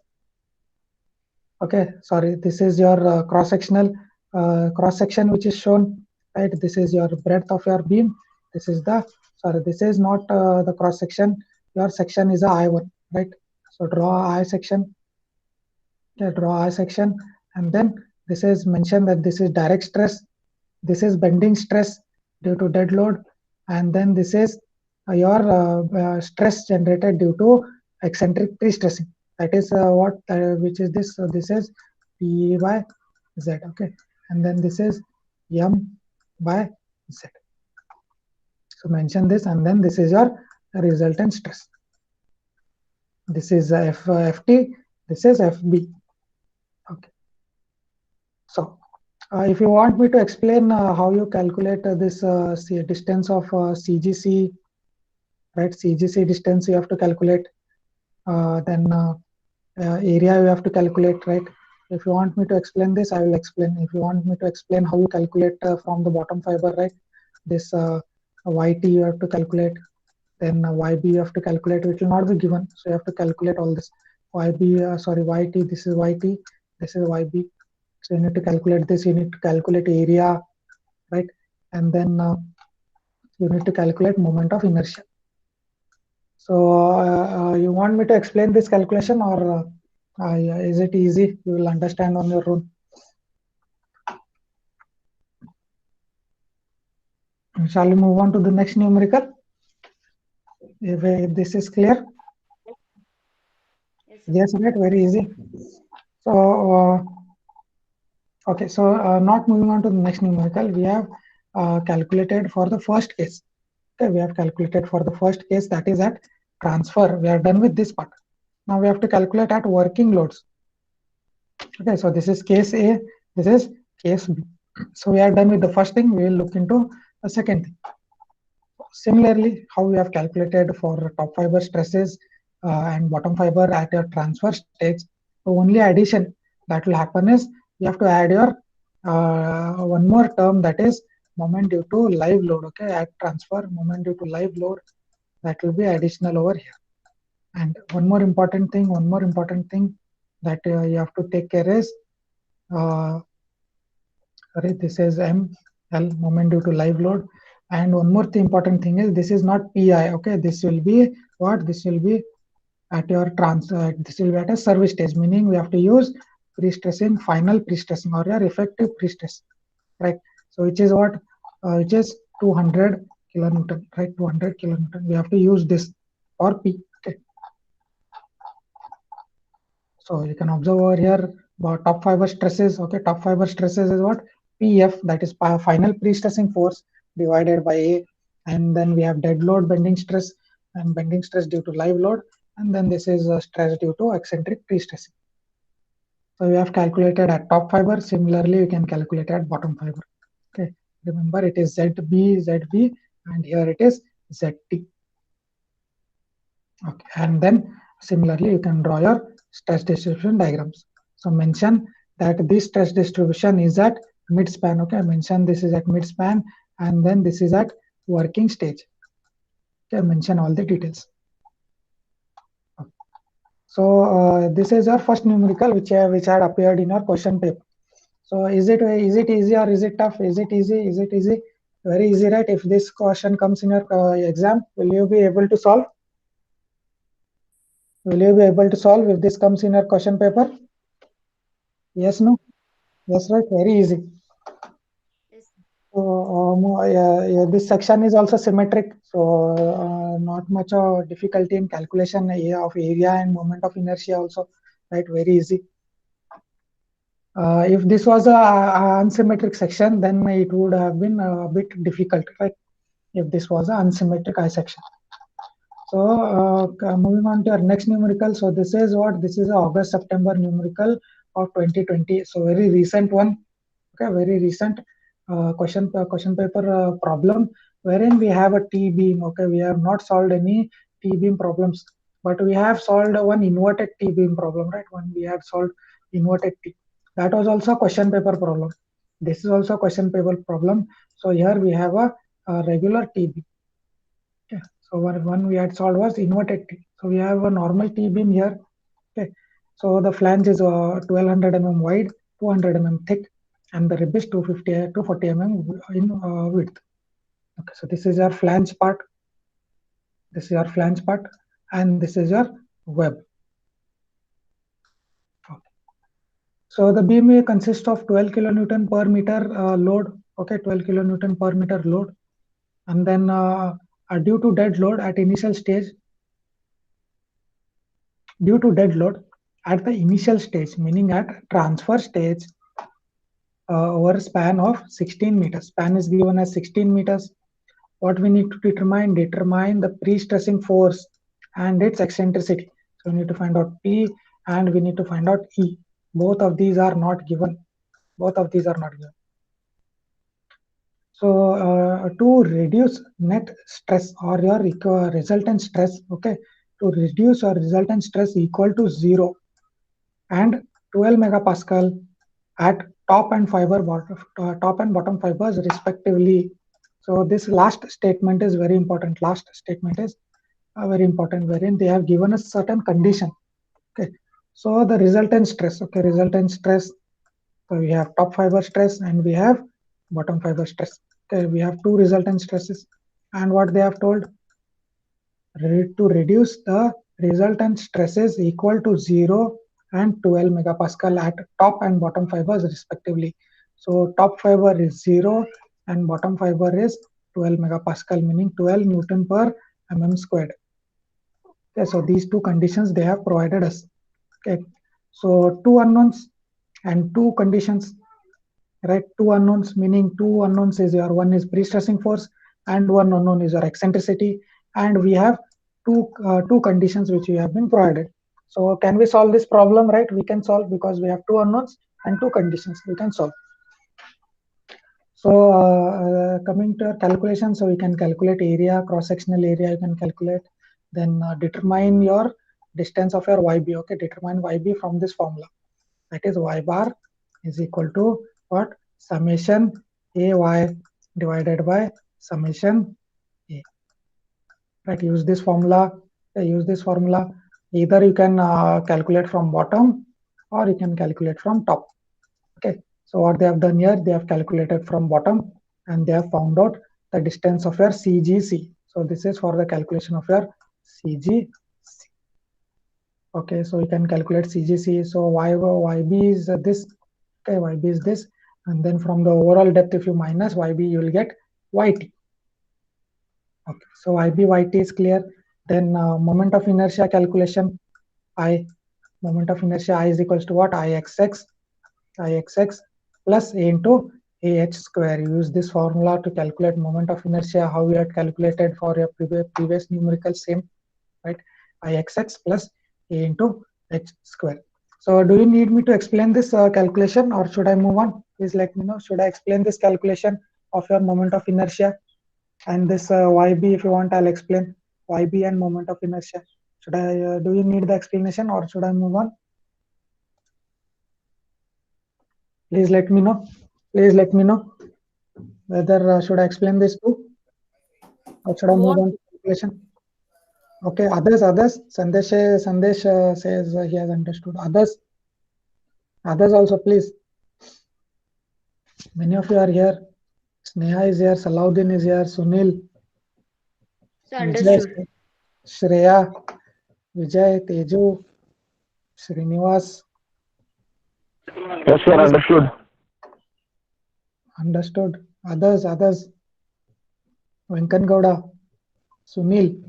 Okay, sorry, this is your cross-sectional cross section which is shown, right? This is your breadth of your beam. This is the, sorry, this is not the cross section. Your section is a I1, right? So draw I section. Okay, draw I section, and then this is mentioned that this is direct stress, this is bending stress due to dead load, and then this is your stress generated due to eccentric pre-stressing. That is what which is this. So this is P by Z, okay, and then this is M by Z. So mention this, and then this is your resultant stress. This is FT, this is FB. Okay. So if you want me to explain how you calculate this distance of CGC, right? CGC distance you have to calculate. Then area you have to calculate, right? If you want me to explain this, I will explain. If you want me to explain how you calculate from the bottom fiber, right? This YT you have to calculate. Then YB you have to calculate, which will not be given. So you have to calculate all this. YT, this is YT, this is YB. So you need to calculate this, you need to calculate area, right? And then you need to calculate moment of inertia. So you want me to explain this calculation, or is it easy? You will understand on your own. Shall we move on to the next numerical? If this is clear? Yes, right, very easy. So, okay, so not moving on to the next numerical, we have calculated for the first case. Okay, we have calculated for the first case, that is at transfer. We are done with this part. Now we have to calculate at working loads. Okay, so this is case A, this is case B. So we are done with the first thing, we will look into the second thing. Similarly, how we have calculated for top fiber stresses and bottom fiber at your transfer stage. The only addition that will happen is you have to add your one more term, that is moment due to live load. Okay, at transfer, moment due to live load, that will be additional over here. And one more important thing that you have to take care is, sorry, this is ML, moment due to live load. And one more important thing is, this is not PI. Okay, this will be what? This will be at your this will be at a service stage, meaning we have to use pre-stressing, final pre-stressing, or your effective pre-stress, right? So which is what? Which is 200 kilonewton, right? 200 kilonewton. We have to use this for P. Okay. So you can observe over here about top fiber stresses. Okay, top fiber stresses is what? PF, that is final pre-stressing force divided by A, and then we have dead load bending stress and bending stress due to live load, and then this is stress due to eccentric pre-stressing. So we have calculated at top fiber. Similarly, you can calculate at bottom fiber. Okay, remember it is ZB, and here it is ZT. Okay, and then similarly you can draw your stress distribution diagrams. So mention that this stress distribution is at midspan. Okay, mention this is at midspan, and then this is at working stage. Okay, mention all the details. So this is your first numerical which had appeared in your question paper. So is it easy or is it tough? Is it easy? Is it easy? Very easy, right? If this question comes in your exam, will you be able to solve? Will you be able to solve if this comes in your question paper? Yes, no? Yes, right? Very easy.
Yes.
So this section is also symmetric, so not much difficulty in calculation of area and moment of inertia also, right? Very easy. If this was a unsymmetric section, then it would have been a bit difficult, right? If this was an unsymmetric I section. So moving on to our next numerical. So this is what? This is a August-September numerical of 2020. So very recent one. Okay, very recent question paper problem wherein we have a T-beam. Okay, we have not solved any T-beam problems, but we have solved one inverted T-beam problem, right? One we have solved inverted T. That was also a question paper problem. This is also a question paper problem. So here we have a regular T-beam. Okay. So one we had solved was inverted T. So we have a normal T-beam here. Okay. So the flange is 1200 mm wide, 200 mm thick, and the rib is 240 mm in width. Okay. So this is your flange part. This is your flange part, and this is your web. Okay. So the beam may consist of 12 kilonewton per meter load. Okay, 12 kilonewton per meter load, and then due to dead load at initial stage. Due to dead load at the initial stage, meaning at transfer stage, over a span of 16 meters. Span is given as 16 meters. What we need to determine the pre-stressing force and its eccentricity. So we need to find out P and we need to find out E. Both of these are not given. Both of these are not given. So to reduce net stress or your resultant stress, okay, to reduce your resultant stress equal to 0 and 12 megapascal at top and bottom fibers respectively. So this last statement is very important. Last statement is very important, wherein they have given a certain condition. Okay, so the resultant stress. Okay, resultant stress. So we have top fiber stress and we have bottom fiber stress. Okay, we have two resultant stresses, and what they have told, to reduce the resultant stresses equal to 0 and 12 megapascal at top and bottom fibers respectively. So top fiber is 0 and bottom fiber is 12 megapascal, meaning 12 Newton per mm squared. Okay, so these two conditions they have provided us. Okay, so two unknowns and two conditions, right? Two unknowns, meaning two unknowns is your one is pre-stressing force and one unknown is your eccentricity, and we have two conditions which we have been provided. So can we solve this problem, right? We can solve because we have two unknowns and two conditions. We can solve. So coming to our calculation, so we can calculate area, cross-sectional area. You can calculate, then determine your distance of your YB. Okay, determine YB from this formula. That is y bar is equal to what? Summation AY divided by summation A. Right, use this formula. Use this formula. Either you can calculate from bottom or you can calculate from top. Okay, so what they have done here, they have calculated from bottom and they have found out the distance of your CGC. So this is for the calculation of your CGC. Okay, so you can calculate CGC. So YB is this. Okay, YB is this, and then from the overall depth, if you minus YB, you will get YT. Okay, so YB YT is clear. Then moment of inertia calculation, moment of inertia I is equals to what? IXX plus A into AH square. You use this formula to calculate moment of inertia, how you had calculated for your previous numerical, same, right? IXX plus A into H square. So do you need me to explain this calculation or should I move on? Please let me know. Should I explain this calculation of your moment of inertia? And this YB, if you want, I'll explain YB and moment of inertia. Should I, do you need the explanation or should I move on? Please let me know. Please let me know whether should I explain this too or should I move on? calculation? Okay, others. Sandesh says he has understood. Others also, please. Many of you are here. Sneha is here. Salahuddin is here. Sunil,
So
Vijay,
understood.
Shreya, Vijay, Teju, Srinivas.
Yes, sir. Understood.
Understood. Others. Venkan Gowda, Sunil.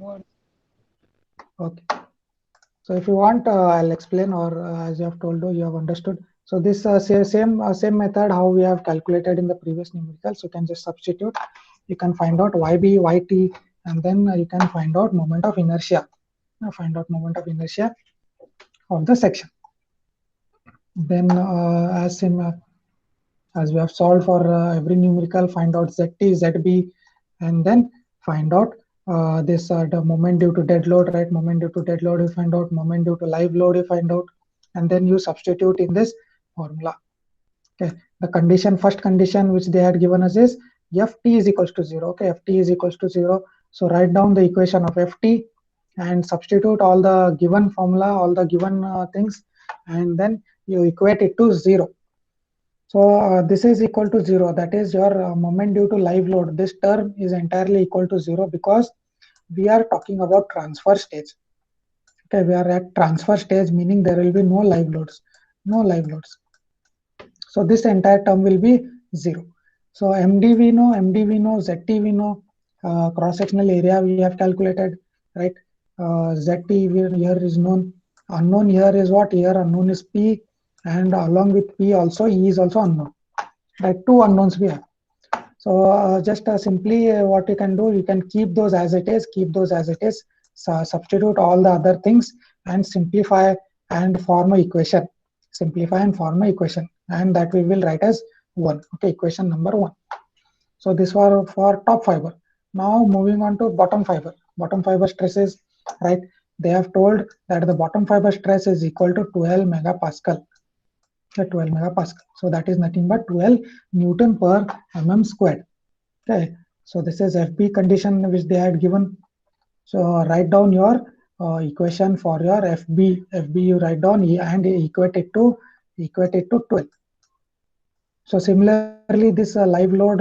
Okay. So if you want, I'll explain, or as you have told, you have understood. So this same method how we have calculated in the previous numericals. You can just substitute. You can find out YB, YT, and then you can find out moment of inertia. Find out moment of inertia of the section. Then as we have solved for every numerical, find out ZT, ZB, and then find out this the moment due to dead load, right? Moment due to dead load, you find out. Moment due to live load, you find out, and then you substitute in this formula. Okay, the condition, first condition which they had given us is Ft is equals to 0. Okay, Ft is equals to 0. So write down the equation of Ft and substitute all the given formula, all the given things, and then you equate it to 0. So this is equal to 0. That is your moment due to live load. This term is entirely equal to 0 because we are talking about transfer stage. Okay, we are at transfer stage, meaning there will be no live loads. So this entire term will be 0. So MD we know, ZT we know, cross-sectional area we have calculated, right? ZT here is known. Unknown here is what? Here unknown is P, and along with P also E is also unknown. Right, two unknowns we have. So just simply what you can do, you can keep those as it is, substitute all the other things and simplify and form an equation. And that we will write as 1. Okay, equation number 1. So this was for top fiber. Now moving on to bottom fiber. Bottom fiber stresses, right? They have told that the bottom fiber stress is equal to 12 megapascal. 12 megapascal. So that is nothing but 12 Newton per mm squared. Okay. So this is FB condition which they had given. So write down your equation for your FB. FB you write down and equate it to 12. So similarly, this live load,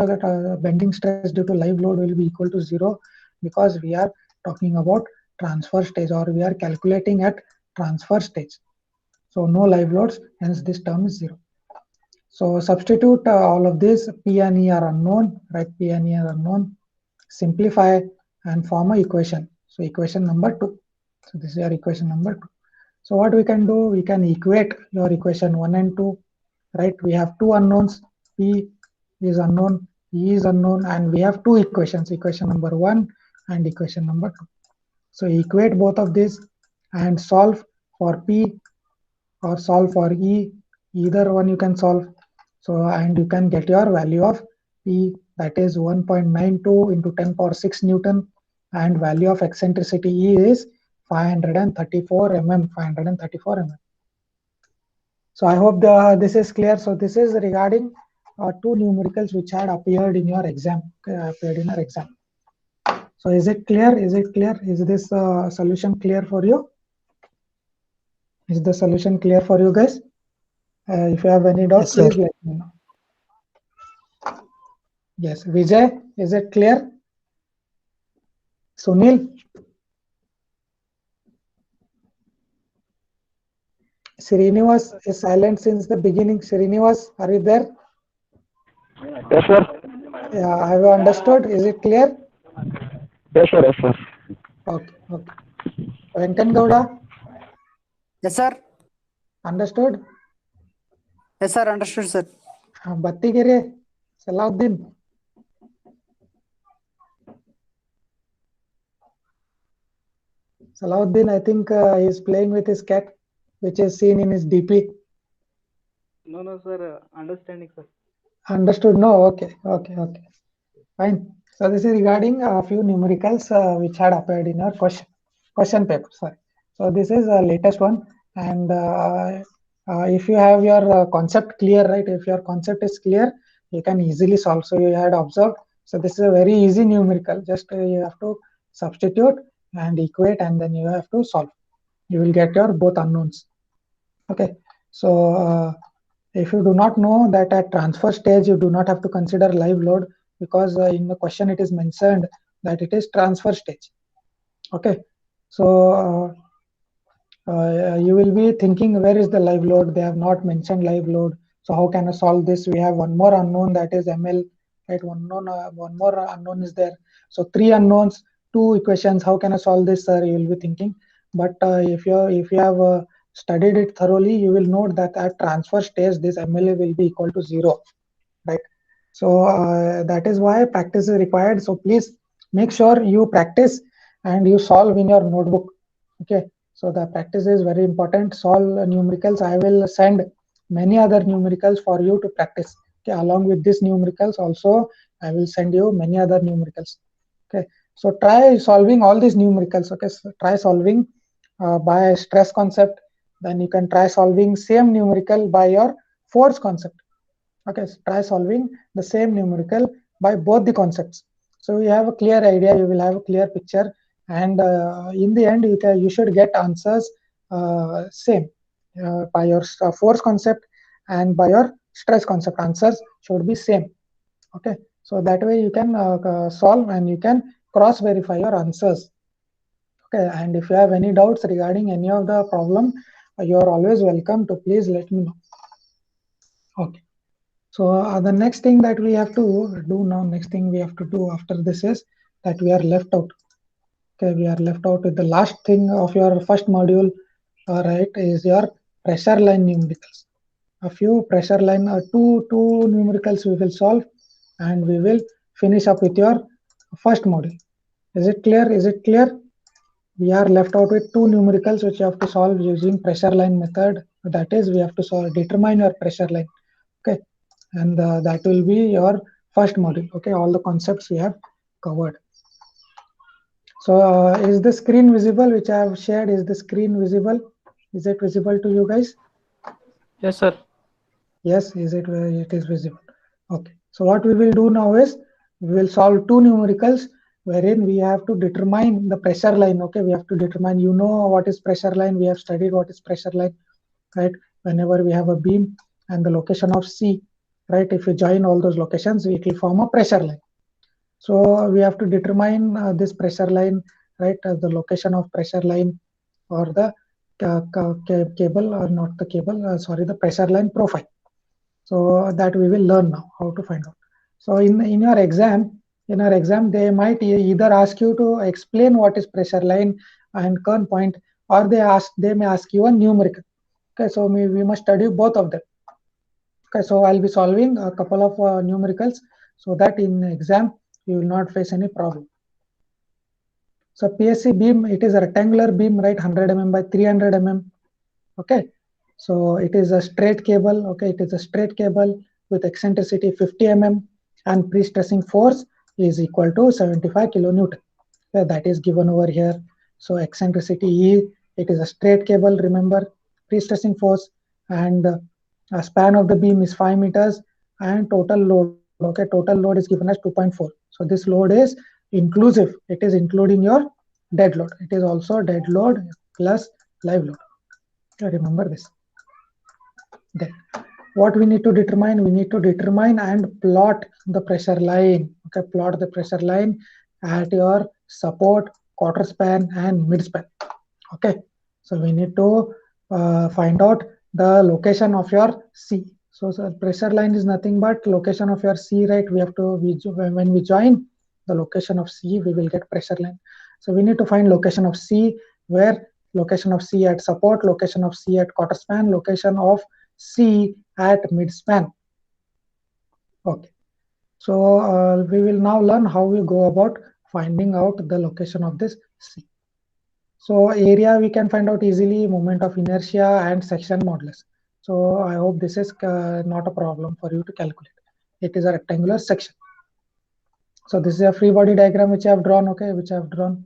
bending stress due to live load will be equal to 0 because we are talking about transfer stage, or we are calculating at transfer stage. So no live loads, hence this term is 0. So substitute all of this. P and E are unknown, right? P and E are unknown. Simplify and form a equation. So equation number 2. So this is your equation number 2. So what we can do, we can equate your equation 1 and 2, right? We have two unknowns. P is unknown, E is unknown, and we have two equations, equation number 1 and equation number 2. So equate both of these and solve for P or solve for E. Either one you can solve. So, and you can get your value of P, that is 1.92 into 10 power 6 Newton, and value of eccentricity E is 534 mm. So I hope this is clear. So this is regarding two numericals which had appeared in your exam. So is it clear? Is this solution clear for you? Is the solution clear for you guys? If you have any doubts, please let me know. Yes, Vijay, is it clear? Sunil? Srinivas is silent since the beginning. Srinivas, are you there?
Yes, sir.
Yeah, have you understood? Is it clear?
Yes, sir. Yes, sir.
Okay. Venkan Gowda?
Yes, sir.
Understood?
Yes, sir. Understood, sir.
Battigere, Salahuddin. Salahuddin, I think he is playing with his cat, which is seen in his DP.
No, sir. Understanding, sir.
Understood? No. Okay. Fine. So this is regarding a few numericals which had appeared in your question paper. Sorry. So this is the latest one, and if you have your concept clear, right? If your concept is clear, you can easily solve. So you had observed. So this is a very easy numerical. Just you have to substitute and equate, and then you have to solve. You will get your both unknowns. Okay, so if you do not know that at transfer stage you do not have to consider live load, because in the question it is mentioned that it is transfer stage. Okay, so you will be thinking, where is the live load? They have not mentioned live load. So how can I solve this? We have one more unknown, that is ML, right? One more unknown is there. So 3 unknowns, 2 equations. How can I solve this, sir? You will be thinking. But if you have studied it thoroughly, you will note that at transfer stage this ML will be equal to 0, right? So that is why practice is required. So please make sure you practice and you solve in your notebook. Okay, so the practice is very important. Solve numericals. I will send many other numericals for you to practice. Okay, along with these numericals also I will send you many other numericals. Okay, so try solving all these numericals. Okay, so try solving by stress concept. Then you can try solving same numerical by your force concept. Okay, so try solving the same numerical by both the concepts. So you have a clear idea, you will have a clear picture, and in the end you should get answers same by your force concept and by your stress concept. Answers should be same. Okay, so that way you can solve and you can cross verify your answers. Okay, and if you have any doubts regarding any of the problem, you are always welcome to please let me know. Okay. So the next thing that we have to do now, next thing we have to do after this is that we are left out. Okay, we are left out with the last thing of your first module, right, is your pressure line numericals. A few pressure line, two numericals we will solve, and we will finish up with your first module. Is it clear? Is it clear? We are left out with 2 numericals which you have to solve using pressure line method. That is, we have to determine your pressure line. Okay, and that will be your first module. Okay, all the concepts we have covered. So is the screen visible which I have shared? Is the screen visible? Is it visible to you guys?
Yes, sir.
Yes, it is visible. Okay, so what we will do now is we will solve 2 numericals wherein we have to determine the pressure line. Okay, we have to determine, you know what is pressure line, we have studied what is pressure line, right? Whenever we have a beam and the location of C, right, if we join all those locations, it will form a pressure line. So we have to determine this pressure line, right, the location of pressure line, or the cable, or not the cable, sorry, the pressure line profile. So that we will learn now how to find out. So in your exam, they might either ask you to explain what is pressure line and Kern point, or they may ask you a numerical. Okay, so we must study both of them. Okay, so I'll be solving a couple of numericals so that in exam you will not face any problem. So PSC beam, it is a rectangular beam, right? 100 mm by 300 mm. Okay, so it is a straight cable. Okay, it is a straight cable with eccentricity 50 mm and pre-stressing force is equal to 75 kilonewton. Okay, that is given over here. So eccentricity E, it is a straight cable, remember, pre-stressing force, and span of the beam is 5 meters, and total load, okay, total load is given as 2.4. So this load is inclusive, it is including your dead load. It is also dead load plus live load. Okay, remember this. Then what we need to determine, we need to determine and plot the pressure line. Okay, plot the pressure line at your support, quarter span, and mid span. Okay, so we need to find out the location of your C. So pressure line is nothing but location of your C, right? We have to, when we join the location of C, we will get pressure line. So we need to find location of C, where location of C at support, location of C at quarter span, location of C at mid span. Okay, so we will now learn how we go about finding out the location of this C. So area we can find out easily, moment of inertia and section modulus. So I hope this is not a problem for you to calculate. It is a rectangular section. So this is a free body diagram which I have drawn. Okay, which I have drawn.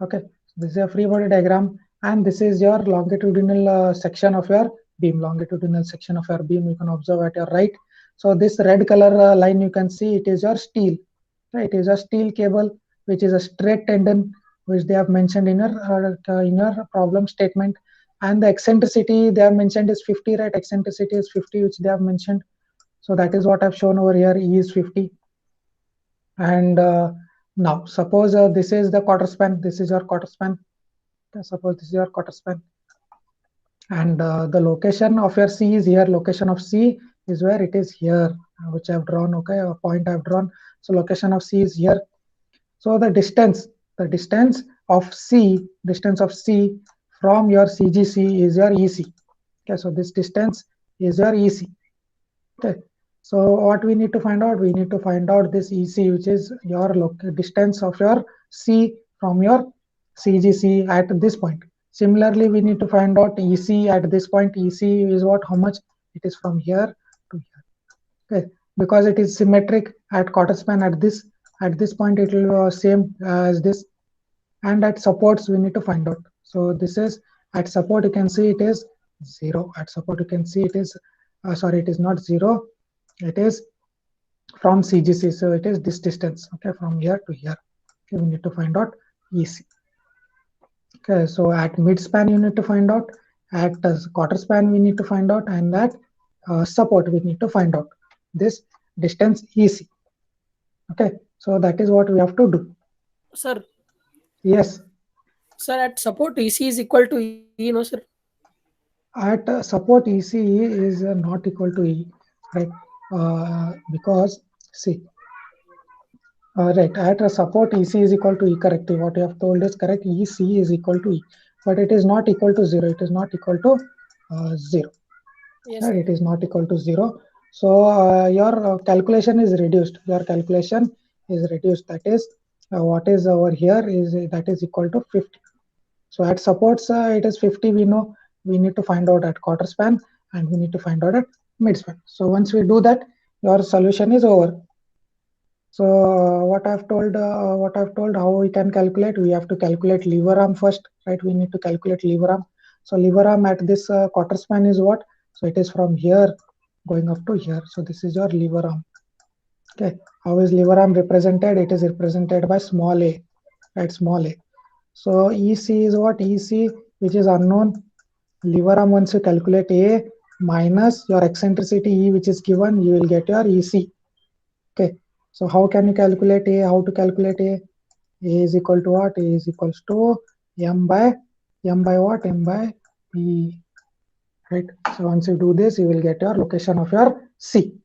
Okay, so this is a free body diagram, and this is your longitudinal section of your beam. Longitudinal section of your beam you can observe at your right. So this red color line you can see, it is your steel. Right, it is a steel cable which is a straight tendon, which they have mentioned in your problem statement. And the eccentricity they have mentioned is 50, right? Eccentricity is 50, which they have mentioned. So that is what I've shown over here. E is 50. And now suppose this is the quarter span. This is your quarter span. Suppose this is your quarter span. And the location of your C is here. Location of C is where it is here, which I've drawn. Okay, a point I've drawn. So location of C is here. So the distance of C from your CGC is your EC. Okay, so this distance is your EC. Okay, so what we need to find out? We need to find out this EC, which is your distance of your C from your CGC at this point. Similarly, we need to find out EC at this point. EC is what? How much? It is from here to here. Okay, because it is symmetric at quarter span at this point, it will same as this. And at supports we need to find out. So this is at support, you can see it is 0. At support you can see it is sorry, it is not 0, it is from CGC. So it is this distance, okay, from here to here. Okay, we need to find out EC. Okay, so at mid span you need to find out, at quarter span we need to find out, and at support we need to find out this distance EC. Okay, so that is what we have to do.
Sir.
Yes.
Sir, at support EC is equal to E, no sir?
At support EC is not equal to E, right? Because see, right, at a support EC is equal to E, correct. What you have told is correct. EC is equal to E, but it is not equal to 0. It is not equal to 0.
Yes,
right? It is not equal to 0. So your calculation is reduced. That is what is over here is that is equal to 50. So at supports it is 50. We know we need to find out at quarter span, and we need to find out at mid span. So once we do that, your solution is over. So what I've told, how we can calculate, we have to calculate lever arm first, right? We need to calculate lever arm. So lever arm at this quarter span is what? So it is from here going up to here. So this is your lever arm. Okay, how is lever arm represented? It is represented by small a, right? Small a. So EC is what? EC, which is unknown. Lever arm, once you calculate A minus your eccentricity E, which is given, you will get your EC. Okay, so how can you calculate A? How to calculate A? A is equal to what? A is equals to M by what? M by P, right? So once you do this, you will get your location of your C.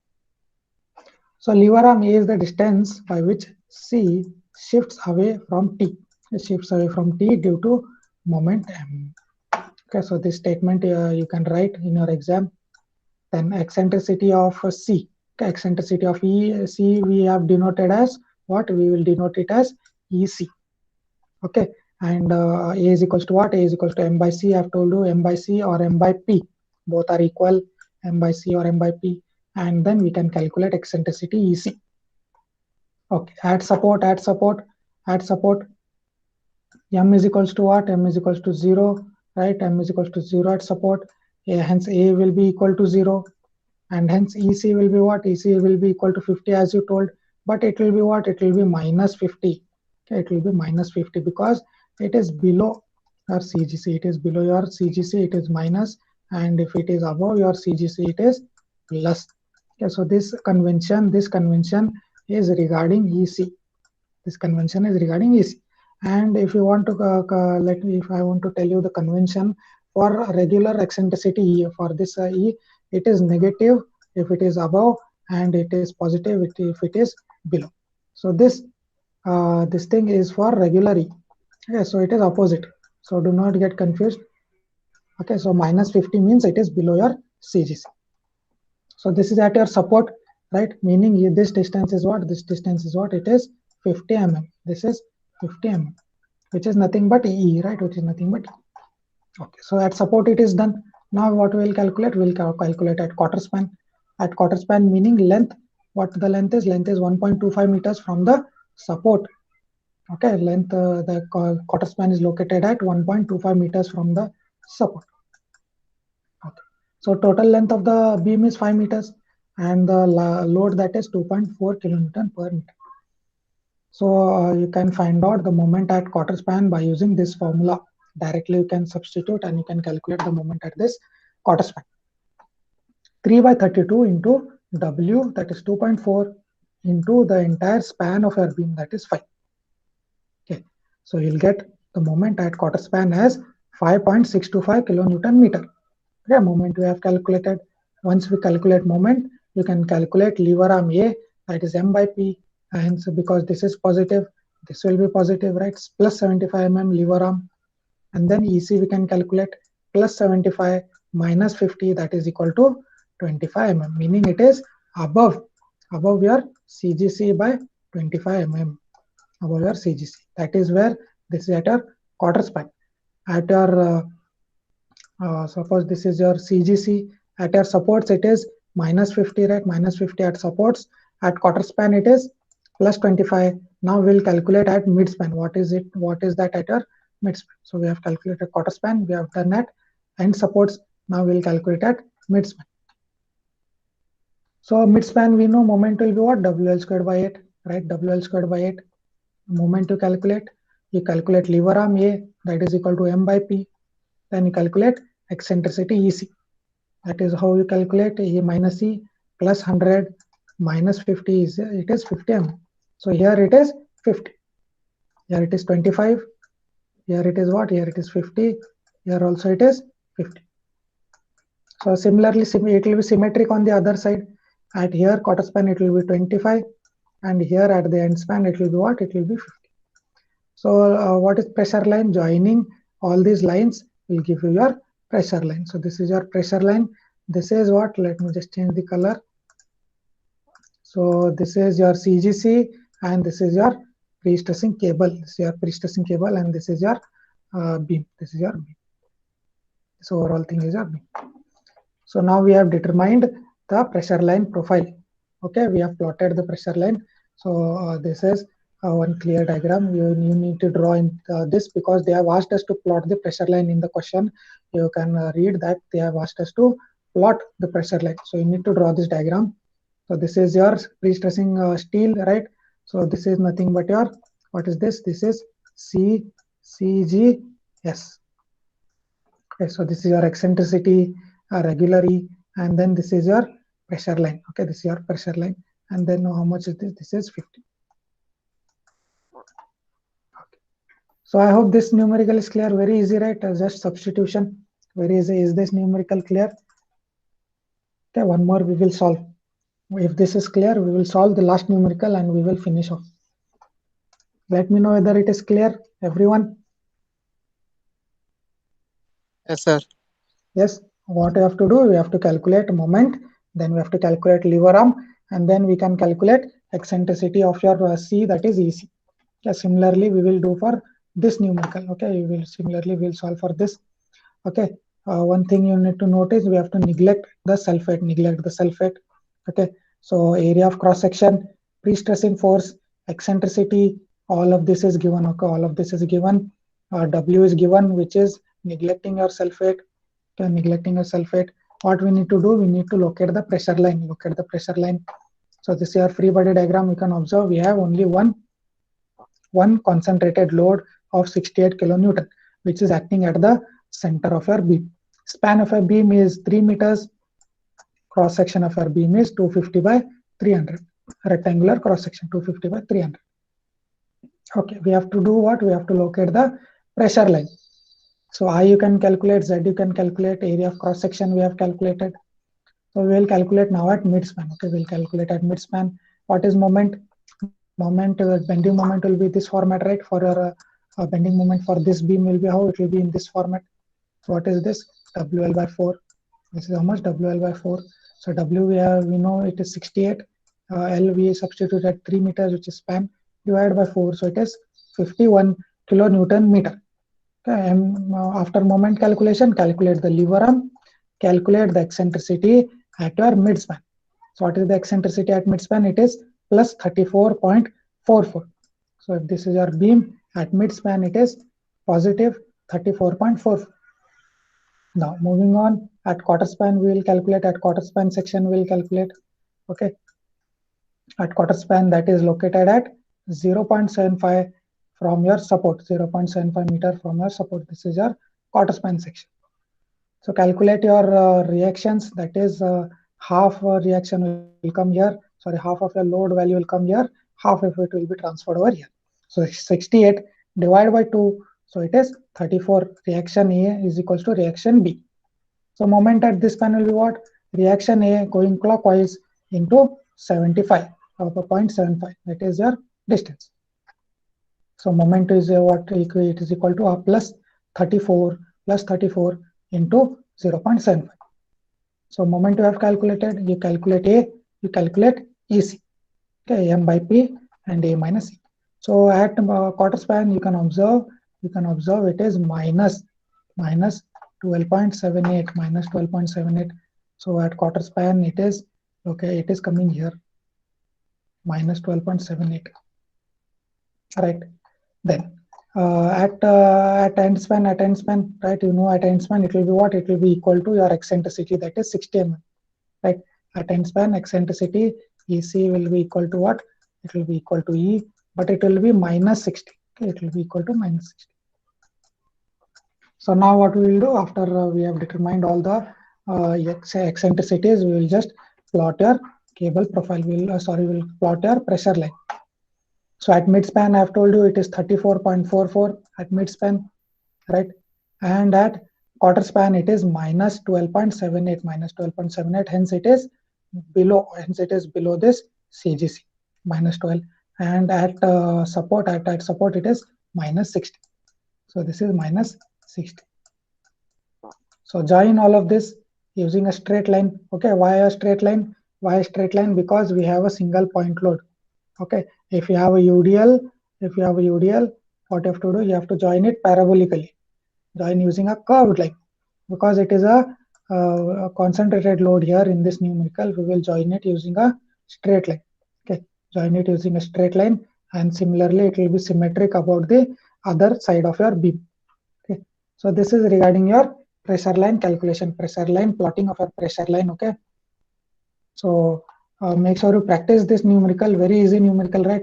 So lever arm A is the distance by which C shifts away from T. It shifts away from T due to moment M. Okay, so this statement you can write in your exam. Then eccentricity of C. Okay, eccentricity of C we have denoted as what? We will denote it as EC. Okay, and A is equals to what? A is equals to M by C. I have told you M by C or M by P. Both are equal, M by C or M by P. And then we can calculate eccentricity EC. Okay, at support, M is equals to what? M is equals to 0, right? M is equals to 0 at support. Hence A will be equal to 0. And hence EC will be what? EC will be equal to 50 as you told. But it will be what? It will be minus 50. Okay, it will be minus 50 because it is below your CGC. It is below your CGC, it is minus. And if it is above your CGC, it is plus. Okay, so this convention is regarding EC. This convention is regarding EC. And if you want to if I want to tell you the convention for regular eccentricity E, for this E, it is negative if it is above, and it is positive if it is below. So this thing is for regular E. Okay, so it is opposite. So do not get confused. Okay, so minus 50 means it is below your CGC. So this is at your support, right? Meaning this distance is what? This distance is what? It is 50 mm. This is 50 mm, which is nothing but E, right? Which is nothing but E. Okay, so at support it is done. Now what we will calculate? We will calculate at quarter span. At quarter span meaning length. What the length is? Length is 1.25 meters from the support. Okay, length, the quarter span is located at 1.25 meters from the support. Okay, so total length of the beam is 5 meters, and the load, that is 2.4 kilonewton per meter. So you can find out the moment at quarter span by using this formula. Directly you can substitute and you can calculate the moment at this quarter span. 3 by 32 into W, that is 2.4, into the entire span of your beam, that is 5. Okay, so you'll get the moment at quarter span as 5.625 kilonewton meter. Okay, moment we have calculated. Once we calculate moment, you can calculate lever arm A, that is M by P, and so because this is positive, this will be positive, right? It's plus 75 mm lever arm, and then EC we can calculate plus 75 minus 50, that is equal to 25 mm, meaning it is above your CGC by 25 mm, above your CGC. That is where this is at your quarter span. At your suppose this is your CGC, at your supports it is minus 50, right? Minus 50 at supports. At quarter span it is plus 25. Now we'll calculate at mid span. What is it? What is that at your mid span? So we have calculated quarter span, we have done that, and supports. Now we'll calculate at mid span. So mid span we know moment will be what? WL squared by 8, right? WL squared by 8. Moment to calculate, you calculate lever arm A, that is equal to M by P. Then you calculate eccentricity EC. That is how you calculate A minus E plus 100 minus 50 is, it is 50 mm. So here it is 50. Here it is 25. Here it is what? Here it is 50. Here also it is 50. So similarly, it will be symmetric on the other side. At here quarter span it will be 25, and here at the end span it will be what? It will be 50. So what is pressure line? Joining all these lines will give you your pressure line. So this is your pressure line. This is what? Let me just change the color. So this is your CGC, and this is your pre-stressing cable. This is your pre-stressing cable, and this is your beam. This is your beam. This overall thing is your beam. So now we have determined the pressure line profile. Okay, we have plotted the pressure line. So this is one clear diagram. You need to draw in this because they have asked us to plot the pressure line in the question. You can read that they have asked us to plot the pressure line. So you need to draw this diagram. So this is your pre-stressing steel, right? So this is nothing but your, what is this? This is CGS. Okay, so this is your eccentricity, regularity, and then this is your pressure line. Okay, this is your pressure line, and then how much is this? This is 50. Okay. So I hope this numerical is clear. Very easy, right? Just substitution. Very easy. Is this numerical clear? Okay, one more we will solve. If this is clear, we will solve the last numerical and we will finish off. Let me know whether it is clear, everyone.
Yes, sir.
Yes, what we have to do, we have to calculate moment, then we have to calculate lever arm, and then we can calculate eccentricity of your C, that is EC. Okay, similarly, we will do for this numerical. Okay, we will solve for this. Okay, one thing you need to notice, we have to neglect the sulfate. Okay, so area of cross section, pre-stressing force, eccentricity, all of this is given. Okay, all of this is given. W is given, which is neglecting your sulfate. Okay, neglecting your sulfate. What we need to do, we need to locate the pressure line. Locate the pressure line. So this is your free body diagram. You can observe we have only one concentrated load of 68 kilonewton, which is acting at the center of your beam. Span of a beam is 3 meters. Cross section of our beam is 250 by 300. Rectangular cross section 250 by 300. Okay, we have to do what? We have to locate the pressure line. So I you can calculate, Z you can calculate, area of cross section we have calculated. So we will calculate now at mid span. Okay, we'll calculate at mid span. What is moment? Bending moment will be this format, right? For your bending moment for this beam will be how? It will be in this format. So what is this? WL by 4. This is how much? WL by 4. So W we know it is 68. L we substitute at 3 meters, which is span, divided by 4. So it is 51 kilonewton meter. Okay, and after moment calculation, calculate the lever arm, calculate the eccentricity at your mid span. So what is the eccentricity at mid span? It is plus 34.44. So if this is your beam at mid span, it is positive 34.44. Now moving on, at quarter span we will calculate. At quarter span section we will calculate. Okay, at quarter span, that is located at 0.75 from your support, 0.75 meter from your support. This is your quarter span section. So calculate your reactions, that is half reaction will come here, sorry, half of your load value will come here, half of it will be transferred over here. So 68 divided by 2, so it is 34. Reaction A is equals to reaction B. So moment at this span will be what? Reaction A going clockwise into 75 of 0.75, that is your distance. So moment is what it is equal to plus 34 into 0.75. So moment you have calculated, you calculate A, you calculate EC. Okay, M by P and A minus E. So at quarter span you can observe it is minus 12.78. So at quarter span it is okay, it is coming here minus 12.78. Right. Then at end span, right? You know, at end span it will be what? It will be equal to your eccentricity, that is 60 mm. Right. At end span, eccentricity EC will be equal to what? It will be equal to E, but it will be minus 60. Okay, it will be equal to minus 60. So now what we will do after we have determined all the eccentricities, we will just plot your cable profile. We'll plot your pressure line. So at midspan, I have told you it is 34.44 at midspan, right? And at quarter span, it is minus 12.78, hence it is below this CGC, minus 12. And at support, it is minus 60. So this is minus 60. So join all of this using a straight line. Okay, why a straight line? Why a straight line? Because we have a single point load. Okay, if you have a UDL, what you have to do, you have to join it parabolically. Join using a curved line, because it is a concentrated load here in this numerical. We will join it using a straight line. Okay, join it using a straight line, and similarly it will be symmetric about the other side of your beam. Okay, so this is regarding your pressure line calculation, pressure line plotting of your pressure line. Okay, so make sure you practice this numerical, very easy numerical, right?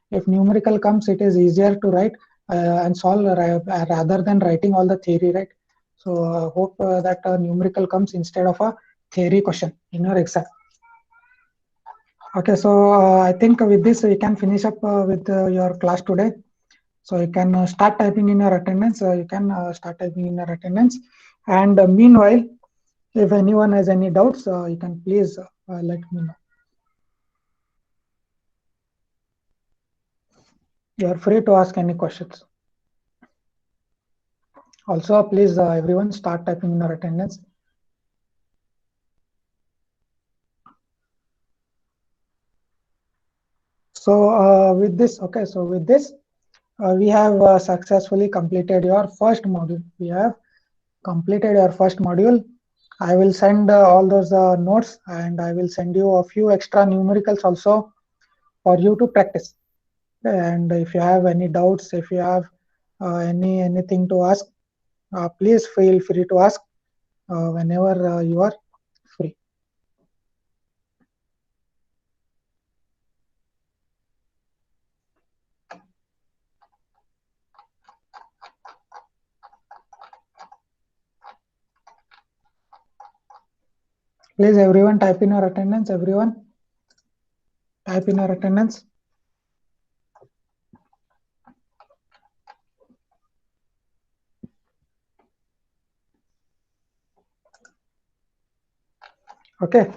If numerical comes, it is easier to write and solve rather than writing all the theory, right? So hope that numerical comes instead of a theory question in your exam. Okay, so I think with this we can finish up with your class today. So you can start typing in your attendance. And meanwhile, if anyone has any doubts, you can please let me know. You are free to ask any questions. Also, please everyone start typing in your attendance. So with this, okay, so with this, we have successfully completed your first module. We have completed your first module. I will send all those notes, and I will send you a few extra numericals also for you to practice. And if you have any doubts, if you have anything to ask, please feel free to ask whenever you are free. Please everyone type in your attendance. Everyone type in your attendance. Okay.